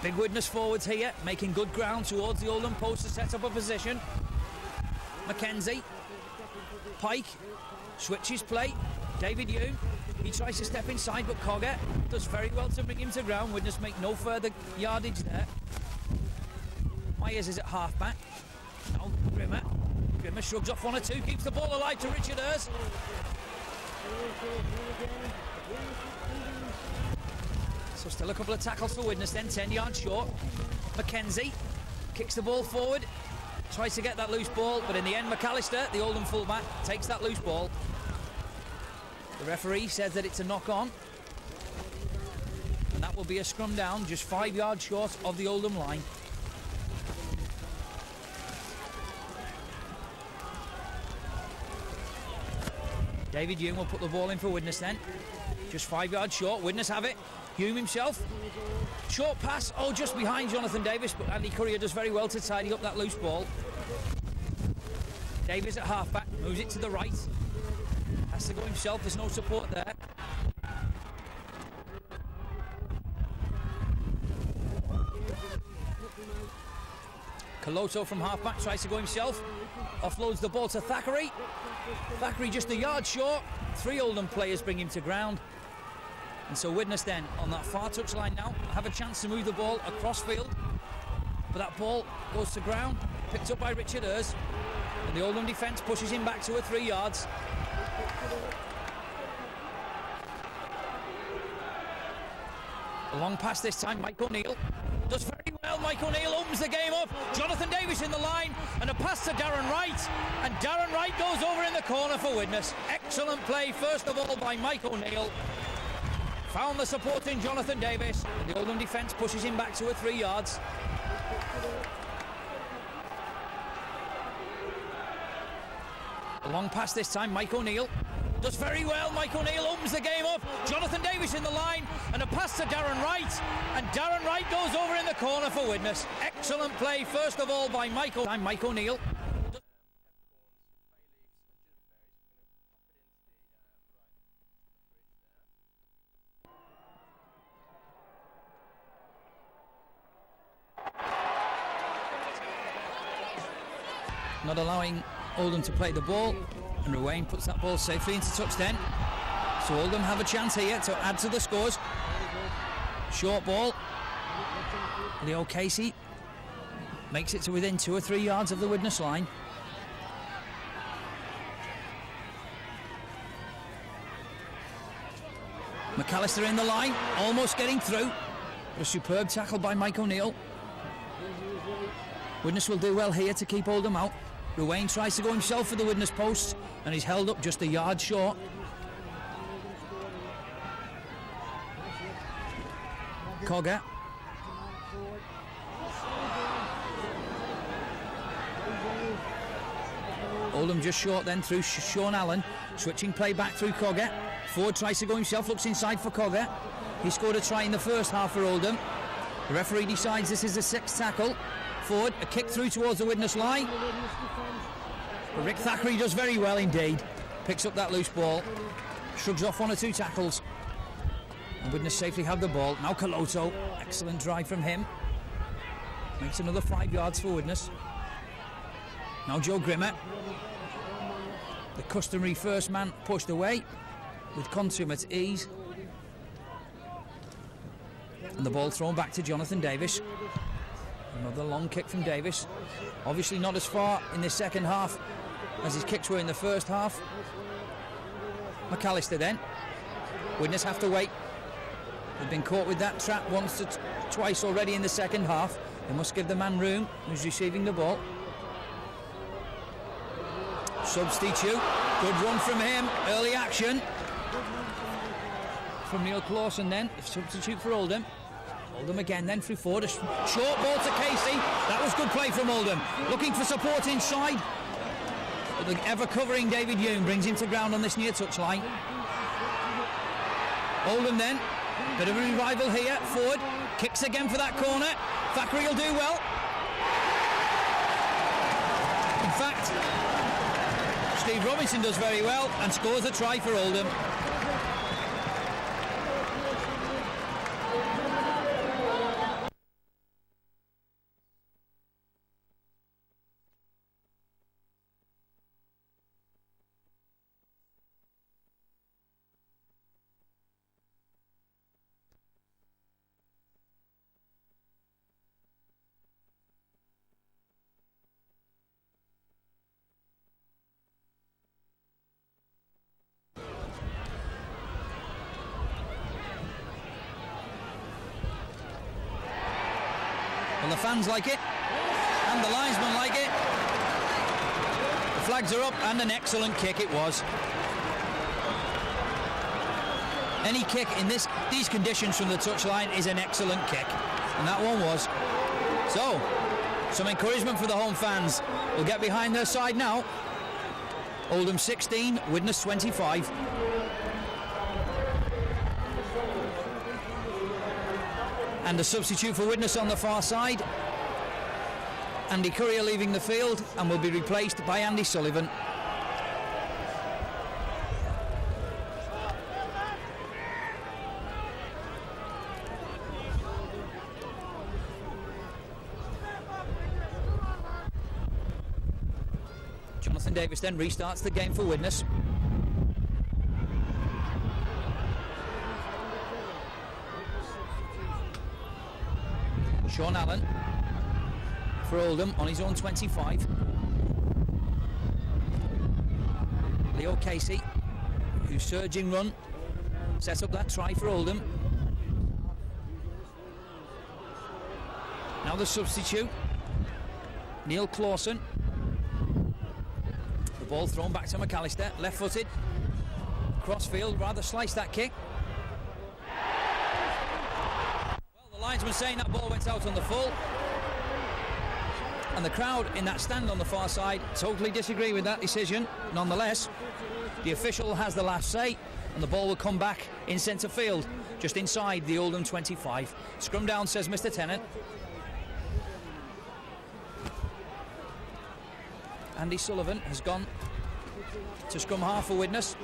Big Widnes forwards here, making good ground towards the Oldham post to set up a position. Mackenzie. Pike switches play. David Hume. He tries to step inside, but Cogger does very well to bring him to ground. Widnes make no further yardage there. Myers is at half-back. Now Grimmer. Grimmer shrugs off 1 or 2, keeps the ball alive to Richard Hurst. So still a couple of tackles for Widnes then, 10 yards short. Mackenzie kicks the ball forward, tries to get that loose ball, but in the end McAllister, the Oldham fullback, takes that loose ball. The referee says that it's a knock-on, and that will be a scrum down, just 5 yards short of the Oldham line. David Hume will put the ball in for Widnes then, just 5 yards short. Widnes have it. Hume himself, short pass, just behind Jonathan Davis, but Andy Currier does very well to tidy up that loose ball. Davis at half-back, moves it to the right, has to go himself, there's no support there. Coloto from half-back tries to go himself, offloads the ball to Thackeray. Thackeray just a yard short, 3 Oldham players bring him to ground. And so Widnes then, on that far touchline now, have a chance to move the ball across field. But that ball goes to ground, picked up by Richard Hurst. And the Oldham defence pushes him back 2 or 3 yards. A long pass this time, Mike O'Neill. Does very well, Mike O'Neill opens the game up. Jonathan Davis in the line, and a pass to Darren Wright. And Darren Wright goes over in the corner for Widnes. Excellent play, first of all, by Mike O'Neill. Found the support in Jonathan Davis. And the Oldham defence pushes him back 2 or 3 yards. A long pass this time, Mike O'Neill. Does very well, Mike O'Neill opens the game up. Jonathan Davis in the line, and a pass to Darren Wright. And Darren Wright goes over in the corner for Widnes. Excellent play, first of all, by Mike O'Neill. Not allowing Oldham to play the ball, and Ruane puts that ball safely into touch then. So Oldham have a chance here to add to the scores. Short ball. Leo Casey makes it to within 2 or 3 yards of the Widnes line. McAllister in the line, almost getting through. But a superb tackle by Mike O'Neill. Widnes will do well here to keep Oldham out. Ruane tries to go himself for the Widnes post, and he's held up just a yard short. Cogger. Oldham just short then through Sean Allen, switching play back through Cogger. Ford tries to go himself, looks inside for Cogger. He scored a try in the first half for Oldham. The referee decides this is the 6th tackle. Ford, a kick through towards the Widnes line. But Rick Thackeray does very well indeed. Picks up that loose ball, shrugs off 1 or 2 tackles. And Widnes safely have the ball. Now Coloto, excellent drive from him. Makes another 5 yards for Widnes. Now Joe Grimmer. The customary first man pushed away with consummate ease. And the ball thrown back to Jonathan Davis. Another long kick from Davis. Obviously not as far in the second half as his kicks were in the first half. McAllister then. Widnes have to wait. They've been caught with that trap once to twice already in the second half. They must give the man room who's receiving the ball. Substitute. Good run from him, early action. From Neil Clawson then, substitute for Oldham. Oldham again then through forward, a short ball to Casey. That was good play from Oldham. Looking for support inside. But the ever-covering David Hume brings him to ground on this near touchline. Oldham then, bit of a revival here, forward. Kicks again for that corner. Thackeray will do well. In fact, Steve Robinson does very well and scores a try for Oldham. Well, the fans like it, and the linesmen like it. The flags are up, and an excellent kick it was. Any kick in these conditions from the touchline is an excellent kick, and that one was. So, some encouragement for the home fans. We'll get behind their side now. Oldham 16, Widnes 25. And a substitute for Widnes on the far side. Andy Courier leaving the field and will be replaced by Andy Sullivan. Jonathan Davis then restarts the game for Widnes. Sean Allen for Oldham on his own 25. Leo Casey, whose surging run set up that try for Oldham. Now the substitute, Neil Clawson. The ball thrown back to McAllister, left-footed, crossfield, rather sliced that kick. Linesman saying that ball went out on the full, and the crowd in that stand on the far side totally disagree with that decision. Nonetheless, the official has the last say, and the ball will come back in centre field, just inside the Oldham 25. Scrum down, says Mr. Tennant. Andy Sullivan has gone to scrum half for Widnes.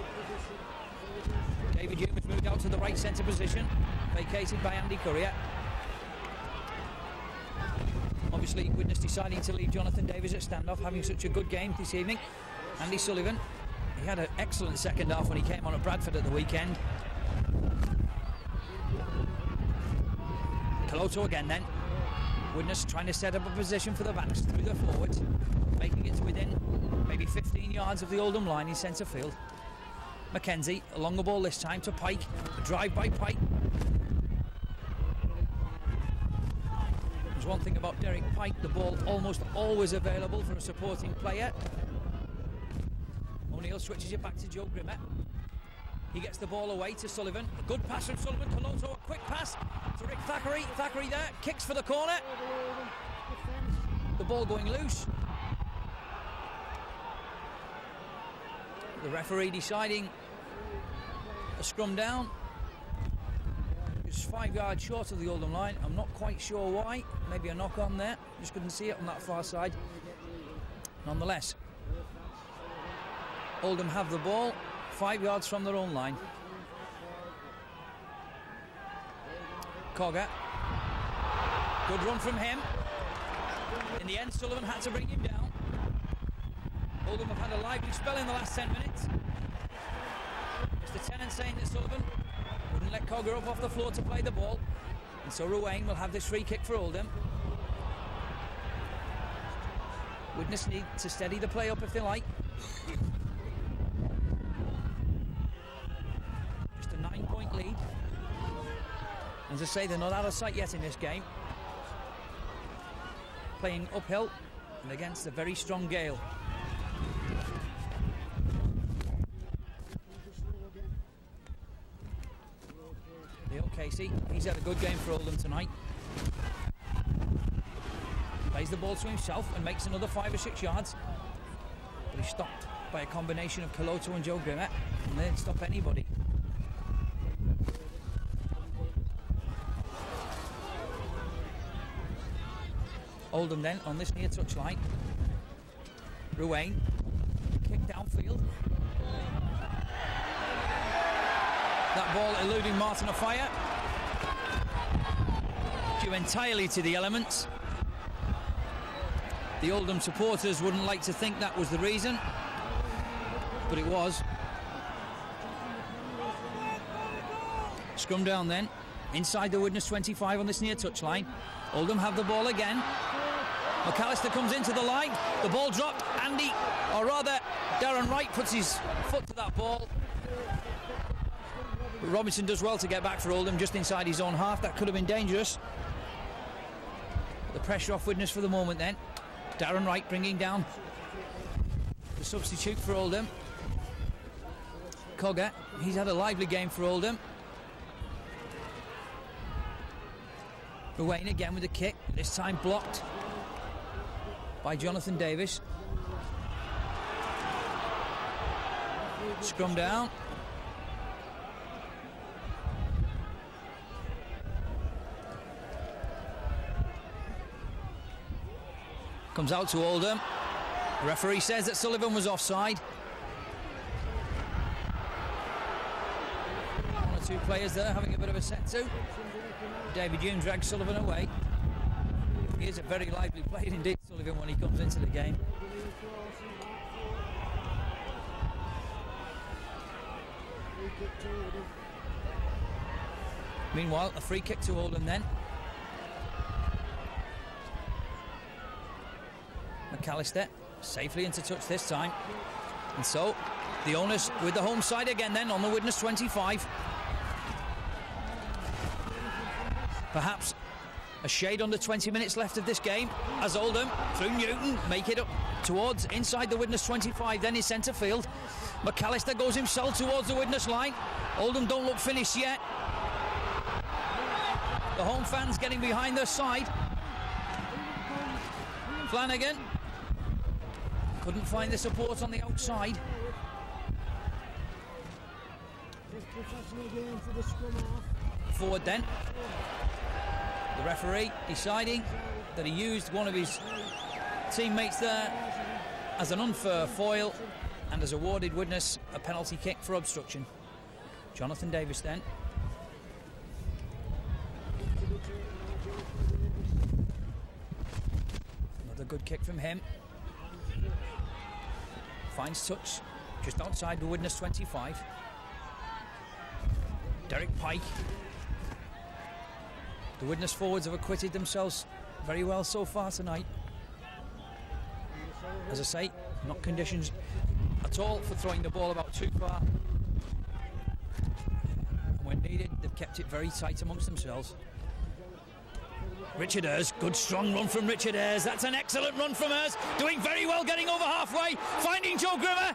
David Hume has moved out to the right centre position, vacated by Andy Courier. Obviously, Widnes deciding to leave Jonathan Davis at standoff, having such a good game this evening. Andy Sullivan, he had an excellent second half when he came on at Bradford at the weekend. Caloto again then. Widnes trying to set up a position for the backs through the forwards, making it to within maybe 15 yards of the Oldham line in centre field. Mackenzie, along the ball this time to Pike, a drive by Pike. There's one thing about Derek Pike, the ball almost always available for a supporting player. O'Neill switches it back to Joe Grimmett. He gets the ball away to Sullivan. A good pass from Sullivan. Caloto, a quick pass to Rick Thackeray. Thackeray there, kicks for the corner. The ball going loose. The referee deciding a scrum down. It's 5 yards short of the Oldham line. I'm not quite sure why. Maybe a knock on there. Just couldn't see it on that far side. Nonetheless, Oldham have the ball 5 yards from their own line. Cogger. Good run from him. In the end, Sullivan had to bring him down. Oldham have had a lively spell in the last 10 minutes. Mr. Tennant saying that Sullivan wouldn't let Cogger up off the floor to play the ball, and so Ruane will have this free kick for Oldham. Widnes need to steady the play up if they like. Just a 9-point lead. As I say, they're not out of sight yet in this game. Playing uphill and against a very strong gale. Leo Casey, he's had a good game for Oldham tonight. Plays the ball to himself and makes another 5 or 6 yards. But he's stopped by a combination of Coloto and Joe Grimmer, and they didn't stop anybody. Oldham then on this near touchline. Ruane, kick downfield. That ball eluding Martin Offiah. Due entirely to the elements. The Oldham supporters wouldn't like to think that was the reason, but it was. Scrum down then, inside the Widnes 25 on this near touchline. Oldham have the ball again. McAllister comes into the line. The ball dropped. Andy, or rather, Darren Wright puts his foot to that ball. But Robinson does well to get back for Oldham just inside his own half. That could have been dangerous. The pressure off Widnes for the moment then. Darren Wright bringing down the substitute for Oldham. Cogger, he's had a lively game for Oldham. Ruane again with a kick, this time blocked by Jonathan Davis. Scrum down. Comes out to Oldham. The referee says that Sullivan was offside. One or two players there having a bit of a set to. David Hume drags Sullivan away. He is a very lively player indeed, Sullivan, when he comes into the game. Meanwhile, a free kick to Oldham then. McAllister safely into touch this time. And so, the onus with the home side again then on the Widnes 25. Perhaps a shade under 20 minutes left of this game as Oldham, through Newton, make it up towards inside the Widnes 25, then in centre field. McAllister goes himself towards the Widnes line. Oldham don't look finished yet. The home fans getting behind their side. Flanagan couldn't find the support on the outside. Forward then. The referee deciding that he used one of his teammates there as an unfair foil and has awarded Widnes a penalty kick for obstruction. Jonathan Davis then. Another good kick from him. Finds touch just outside the Widnes 25. Derek Pike. The Widnes forwards have acquitted themselves very well so far tonight. As I say, not conditions at all for throwing the ball about too far. And when needed, they've kept it very tight amongst themselves. Richard Ayres, good strong run from Richard Ayres. That's an excellent run from Ayres. Doing very well, getting over halfway, finding Joe Grimmer.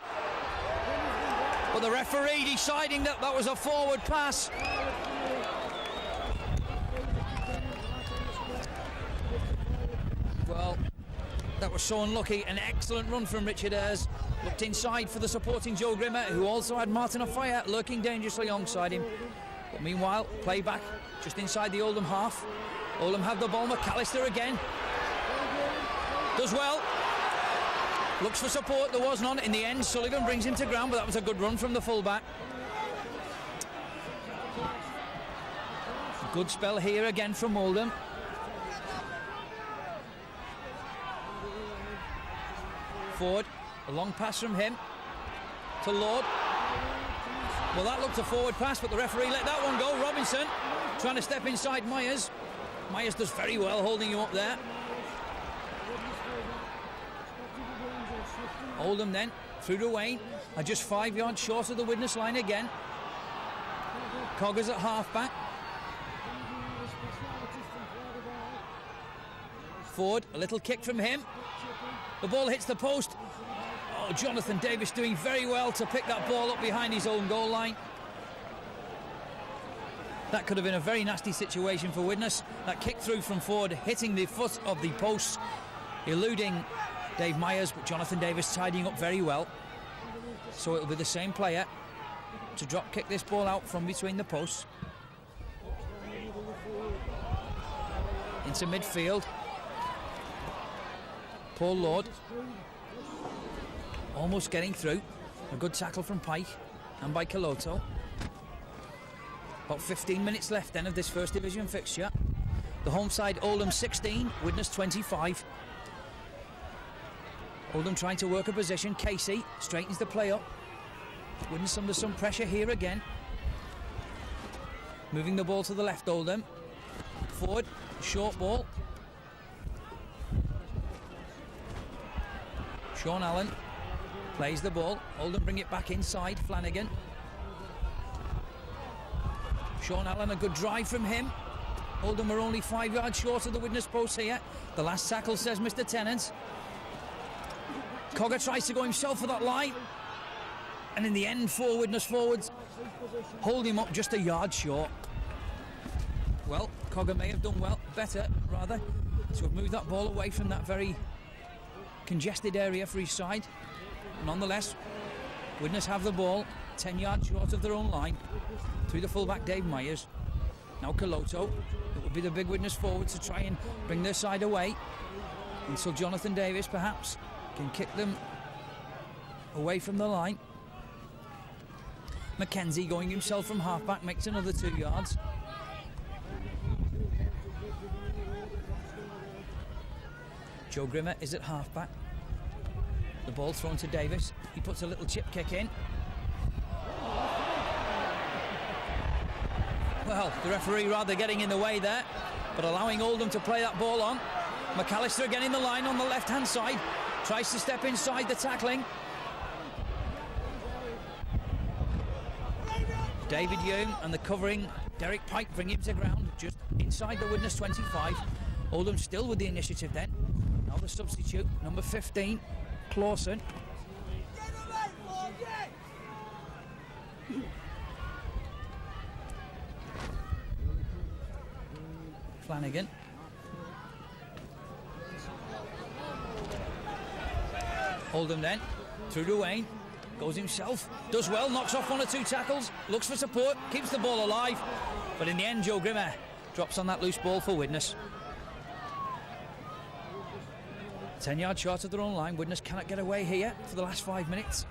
But the referee deciding that that was a forward pass. Well, that was so unlucky. An excellent run from Richard Ayres. Looked inside for the supporting Joe Grimmer, who also had Martin Offiah lurking dangerously alongside him. But meanwhile, play back just inside the Oldham half. Oldham have the ball. McAllister again. Does well. Looks for support. There was none in the end. Sullivan brings him to ground, but that was a good run from the fullback. Good spell here again from Oldham. Forward. A long pass from him to Lord. Well, that looked a forward pass, but the referee let that one go. Robinson trying to step inside Myers. Myers does very well holding him up there. Oldham then through to Wayne, are just 5 yards short of the Widnes line again. Coggers at half-back. Ford, a little kick from him. The ball hits the post. Oh, Jonathan Davis doing very well to pick that ball up behind his own goal line. That could have been a very nasty situation for Widnes. That kick through from forward, hitting the foot of the post, eluding Dave Myers, but Jonathan Davis tidying up very well. So it'll be the same player to drop kick this ball out from between the posts into midfield. Paul Lord almost getting through. A good tackle from Pike and by Caloto. About 15 minutes left then of this first division fixture. The home side, Oldham 16, Widnes 25. Oldham trying to work a position. Casey straightens the play up. Widnes under some pressure here again. Moving the ball to the left, Oldham. Forward, short ball. Sean Allen plays the ball. Oldham bring it back inside. Flanagan. Sean Allen, a good drive from him. Oldham are only 5 yards short of the Widnes post here. The last tackle, says Mr. Tennant. Cogger tries to go himself for that line. And in the end, 4 Widnes forwards hold him up just a yard short. Well, Cogger may have done better, to have moved that ball away from that very congested area for his side. Nonetheless, Widnes have the ball 10 yards short of their own line. Through the fullback, Dave Myers. Now Caloto. It will be the big Widnes forward to try and bring their side away until Jonathan Davis perhaps can kick them away from the line. Mackenzie going himself from halfback makes another 2 yards. Joe Grimmer is at halfback. The ball thrown to Davis. He puts a little chip kick in. Well, the referee rather getting in the way there, but allowing Oldham to play that ball on. McAllister again in the line on the left-hand side. Tries to step inside the tackling. David Young and the covering Derek Pike bring him to ground just inside the Widnes 25. Oldham still with the initiative then. Now the substitute, number 15, Clawson. Flanagan. Oldham then, through to Wayne, goes himself, does well, knocks off 1 or 2 tackles, looks for support, keeps the ball alive, but in the end Joe Grimmer drops on that loose ball for Widnes. 10 yards short of their own line. Widnes cannot get away here for the last 5 minutes.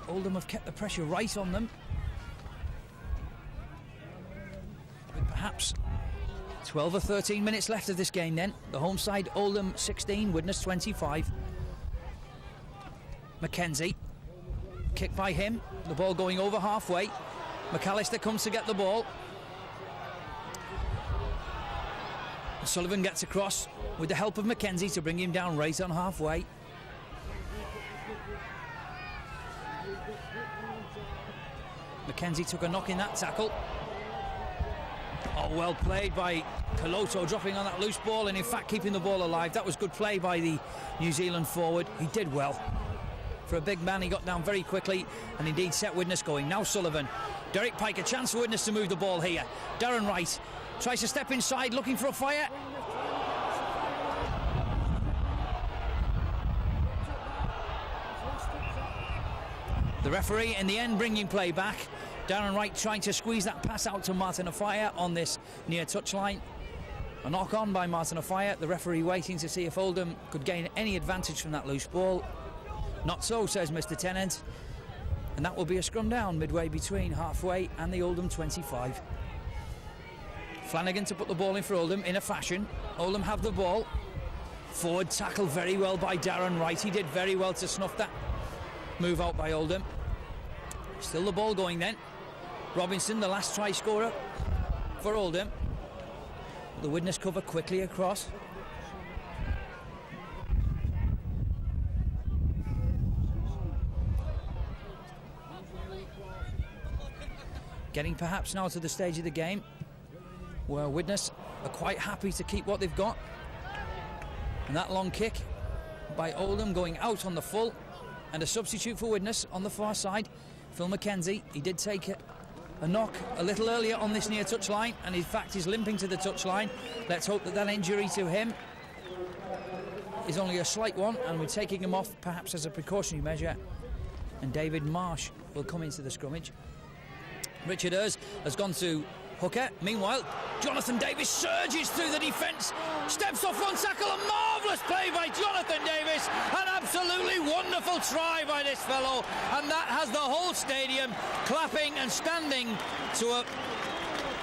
Oldham have kept the pressure right on them, with perhaps 12 or 13 minutes left of this game then. The home side, Oldham 16, Widnes 25. Mackenzie, kick by him, the ball going over halfway. McAllister comes to get the ball. Sullivan gets across with the help of Mackenzie to bring him down right on halfway. Mackenzie took a knock in that tackle. Oh, well played by Caloto, dropping on that loose ball and in fact keeping the ball alive. That was good play by the New Zealand forward. He did well. For a big man, he got down very quickly and indeed set Widnes going. Now Sullivan. Derek Pike, a chance for Widnes to move the ball here. Darren Wright tries to step inside, looking for a fire. The referee in the end bringing play back. Darren Wright trying to squeeze that pass out to Martin Ofaya on this near touchline. A knock on by Martin Ofaya. The referee waiting to see if Oldham could gain any advantage from that loose ball. Not so, says Mr. Tennant. And that will be a scrum down midway between halfway and the Oldham 25. Flanagan to put the ball in for Oldham in a fashion. Oldham have the ball. Forward tackle very well by Darren Wright. He did very well to snuff that move out by Oldham. Still the ball going then. Robinson, the last try scorer for Oldham. The Widnes cover quickly across. Getting perhaps now to the stage of the game where Widnes are quite happy to keep what they've got. And that long kick by Oldham going out on the full, and a substitute for Widnes on the far side, Phil Mackenzie. He did take a knock a little earlier on this near touchline, and in fact he's limping to the touchline. Let's hope that that injury to him is only a slight one, and we're taking him off perhaps as a precautionary measure, and David Marsh will come into the scrummage. Richard Earls has gone to hooker. Meanwhile, Jonathan Davis surges through the defence, steps off one tackle, a marvellous play by Jonathan Davis, an absolutely wonderful try by this fellow, and that has the whole stadium clapping and standing to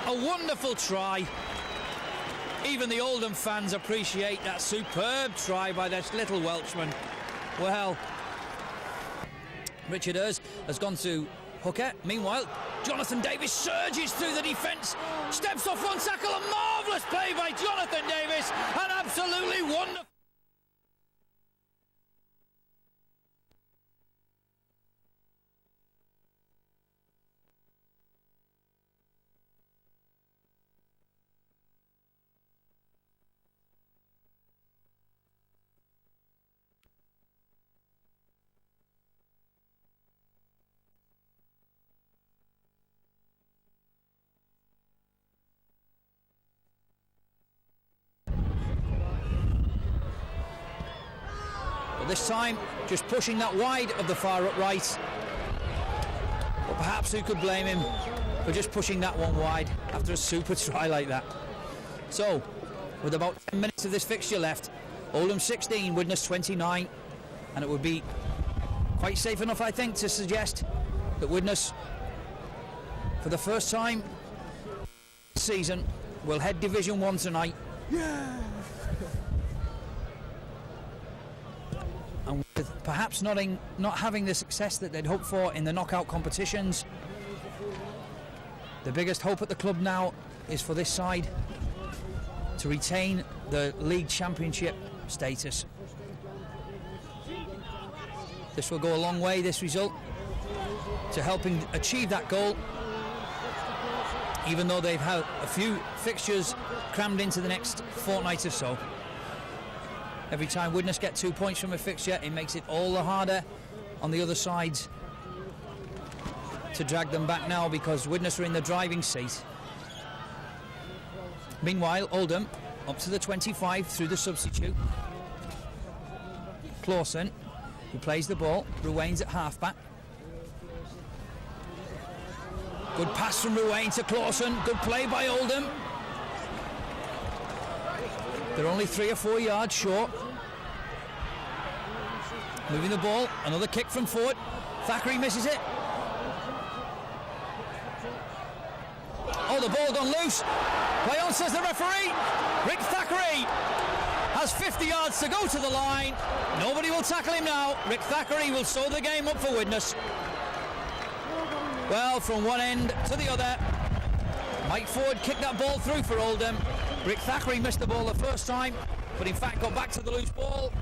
a wonderful try. Even the Oldham fans appreciate that superb try by this little Welshman. Well, Richard Earls has gone to hooker. Meanwhile, Jonathan Davis surges through the defence, steps off one tackle, a marvellous play by Jonathan Davis, an absolutely wonderful. This time, just pushing that wide of the far up right. But perhaps who could blame him for just pushing that one wide after a super try like that. So, with about 10 minutes of this fixture left, Oldham 16, Widnes 29, and it would be quite safe enough, I think, to suggest that Widnes, for the first time this season, will head Division 1 tonight. Yeah. And with perhaps not having the success that they'd hoped for in the knockout competitions, the biggest hope at the club now is for this side to retain the league championship status. This will go a long way, this result, to helping achieve that goal, even though they've had a few fixtures crammed into the next fortnight or so. Every time Widnes get 2 points from a fixture, it makes it all the harder on the other sides to drag them back now, because Widnes are in the driving seat. Meanwhile, Oldham up to the 25 through the substitute. Clawson, who plays the ball. Ruane's at half-back. Good pass from Ruane to Clawson. Good play by Oldham. They're only 3 or 4 yards short. Moving the ball, another kick from forward. Thackeray misses it. Oh, the ball gone loose. Play on, says the referee. Rick Thackeray has 50 yards to go to the line. Nobody will tackle him now. Rick Thackeray will sew the game up for Widnes. Well, from one end to the other, Mike Ford kicked that ball through for Oldham. Rick Thackeray missed the ball the first time, but in fact got back to the loose ball.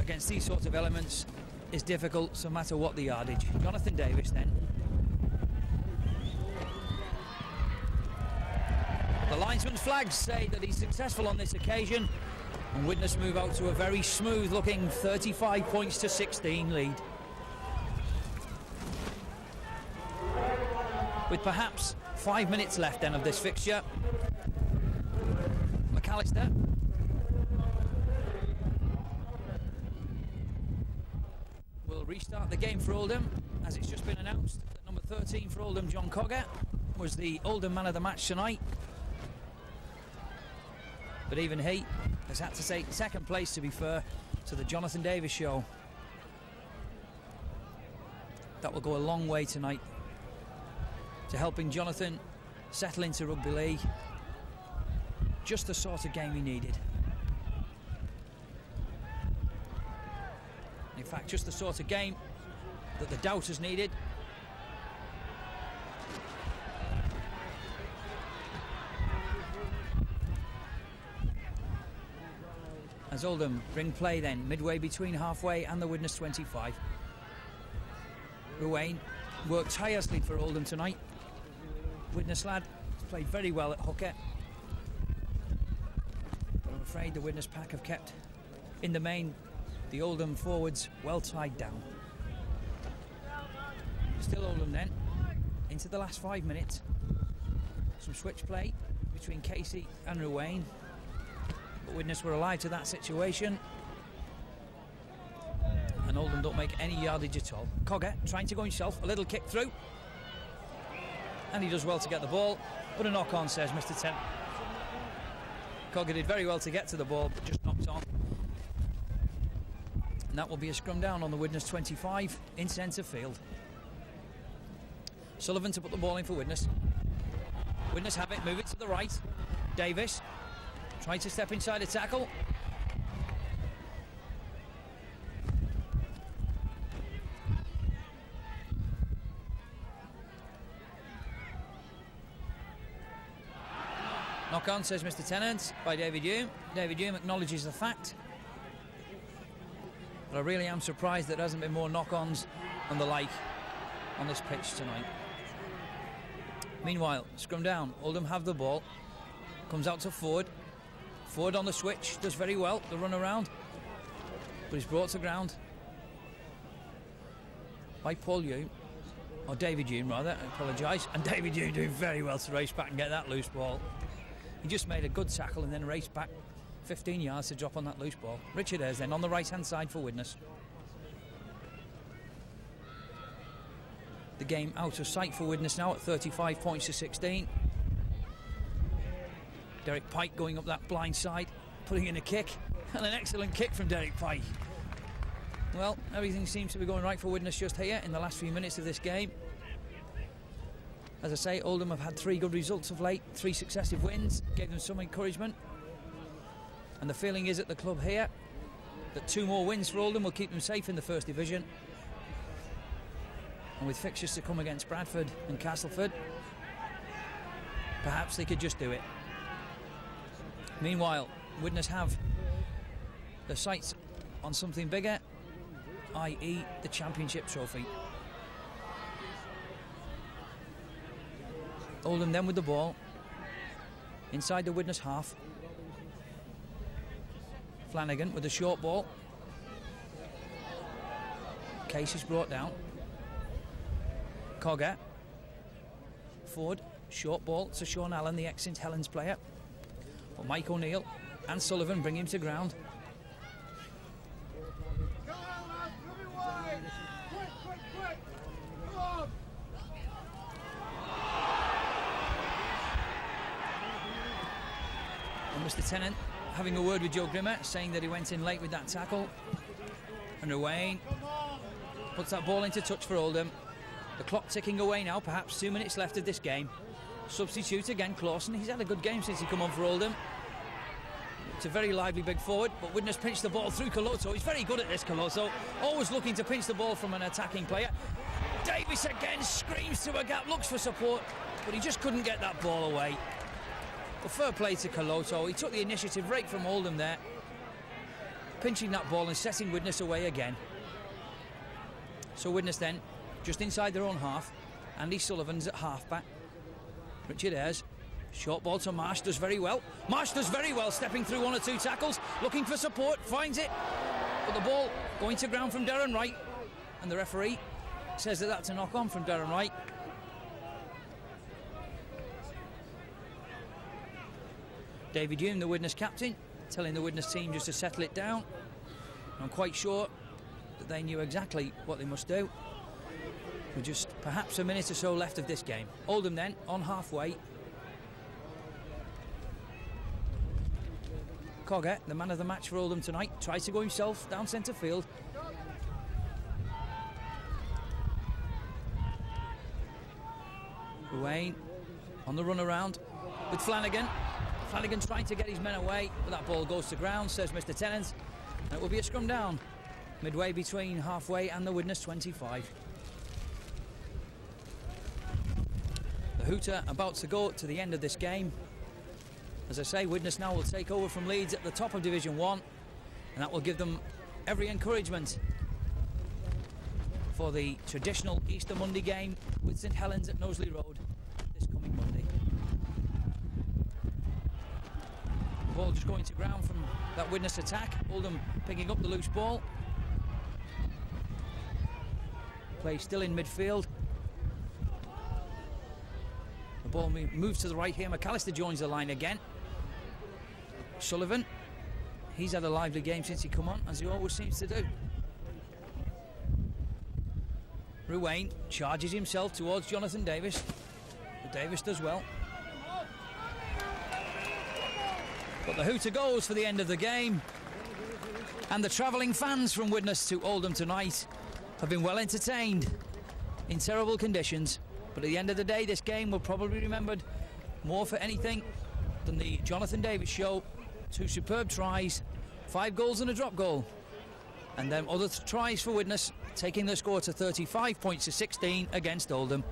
Against these sorts of elements is difficult, no matter what the yardage. Jonathan Davis then. The linesman's flags say that he's successful on this occasion, and Widnes move out to a very smooth looking 35 points to 16 lead. With perhaps 5 minutes left then of this fixture. McAllister will restart the game for Oldham, as it's just been announced that number 13 for Oldham, John Cogger, was the Oldham man of the match tonight. But even he has had to take second place, to be fair, to the Jonathan Davis show. that will go a long way tonight to helping Jonathan settle into rugby league. Just the sort of game he needed. In fact, just the sort of game that the doubters needed. As Oldham bring play then, midway between halfway and the Widnes 25. Ruane worked tirelessly for Oldham tonight. Widnes lad has played very well at hooker. But I'm afraid the Widnes pack have kept, in the main, the Oldham forwards well tied down. Still Oldham then, into the last 5 minutes. Some switch play between Casey and Ruane. But Widnes were alive to that situation. And Oldham don't make any yardage at all. Cogger trying to go himself, a little kick through. And he does well to get the ball, but a knock on, says Mr. Tennant. Cogger did very well to get to the ball, but just knocked on. And that will be a scrum down on the Widnes 25 in centre field. Sullivan to put the ball in for Widnes. Widnes have it, move it to the right. Davis trying to step inside a tackle. Knock on, says Mr. Tennant, by David Hume. David Hume acknowledges the fact. But I really am surprised that there hasn't been more knock-ons and the like on this pitch tonight. Meanwhile, scrum down. Oldham have the ball. Comes out to Ford. Ford on the switch, does very well, the run around. But he's brought to ground by Paul Hume. Or David Hume, rather, I apologise. And David Hume doing very well to race back and get that loose ball. He just made a good tackle and then raced back 15 yards to drop on that loose ball. Richard Ayres then on the right-hand side for Widnes. The game out of sight for Widnes now at 35 points to 16. Derek Pike going up that blind side, putting in a kick, and an excellent kick from Derek Pike. Well, everything seems to be going right for Widnes just here in the last few minutes of this game. As I say, Oldham have had 3 good results of late, 3 successive wins, gave them some encouragement. And the feeling is at the club here that 2 more wins for Oldham will keep them safe in the First Division. And with fixtures to come against Bradford and Castleford, perhaps they could just do it. Meanwhile, Widnes have their sights on something bigger, i.e. the Championship trophy. Oldham then with the ball inside the Widnes half. Flanagan with the short ball. Case is brought down. Cogger. Ford, short ball to Sean Allen, the ex-St Helens player. But Mike O'Neill and Sullivan bring him to ground. And Mr. Tennant having a word with Joe Grimmer, saying that he went in late with that tackle. And Ruane puts that ball into touch for Oldham. The clock ticking away now, perhaps 2 minutes left of this game. Substitute again, Clawson. He's had a good game since he come on for Oldham. It's a very lively big forward, but Widnes pinched the ball through Coloso. He's very good at this, Coloso. Always looking to pinch the ball from an attacking player. Davis again screams to a gap, looks for support, but he just couldn't get that ball away. But fair play to Coloso. He took the initiative right from Oldham there, pinching that ball and setting Widnes away again. So Widnes then, just inside their own half. Andy Sullivan's at half-back. Richard Ayres, short ball to Marsh, does very well. Marsh does very well, stepping through 1 or 2 tackles, looking for support, finds it. But the ball going to ground from Darren Wright. And the referee says that that's a knock-on from Darren Wright. David Hume, the Widnes captain, telling the Widnes team just to settle it down. I'm quite sure that they knew exactly what they must do. With just perhaps a minute or so left of this game. Oldham then on halfway. Cogger, the man of the match for Oldham tonight, tries to go himself down centre field. Ruane on the run around with Flanagan. Flanagan trying to get his men away, but that ball goes to ground, says Mr. Tennant. And it will be a scrum down, midway between halfway and the Widnes 25. The hooter about to go to the end of this game. As I say, Widnes now will take over from Leeds at the top of Division 1, and that will give them every encouragement for the traditional Easter Monday game with St Helens at Knowsley Road this coming Monday. Ball just going to ground from that Widnes attack. Oldham picking up the loose ball. Play still in midfield. The ball moves to the right here. McAllister joins the line again. Sullivan, he's had a lively game since he come on, as he always seems to do. Ruane charges himself towards Jonathan Davis, but Davis does well. But the hooter goes for the end of the game, and the travelling fans from Widnes to Oldham tonight have been well entertained in terrible conditions. But at the end of the day, this game will probably be remembered more for anything than the Jonathan Davis show. 2 superb tries, 5 goals and a drop goal, and then other tries for Widnes, taking the score to 35 points to 16 against Oldham.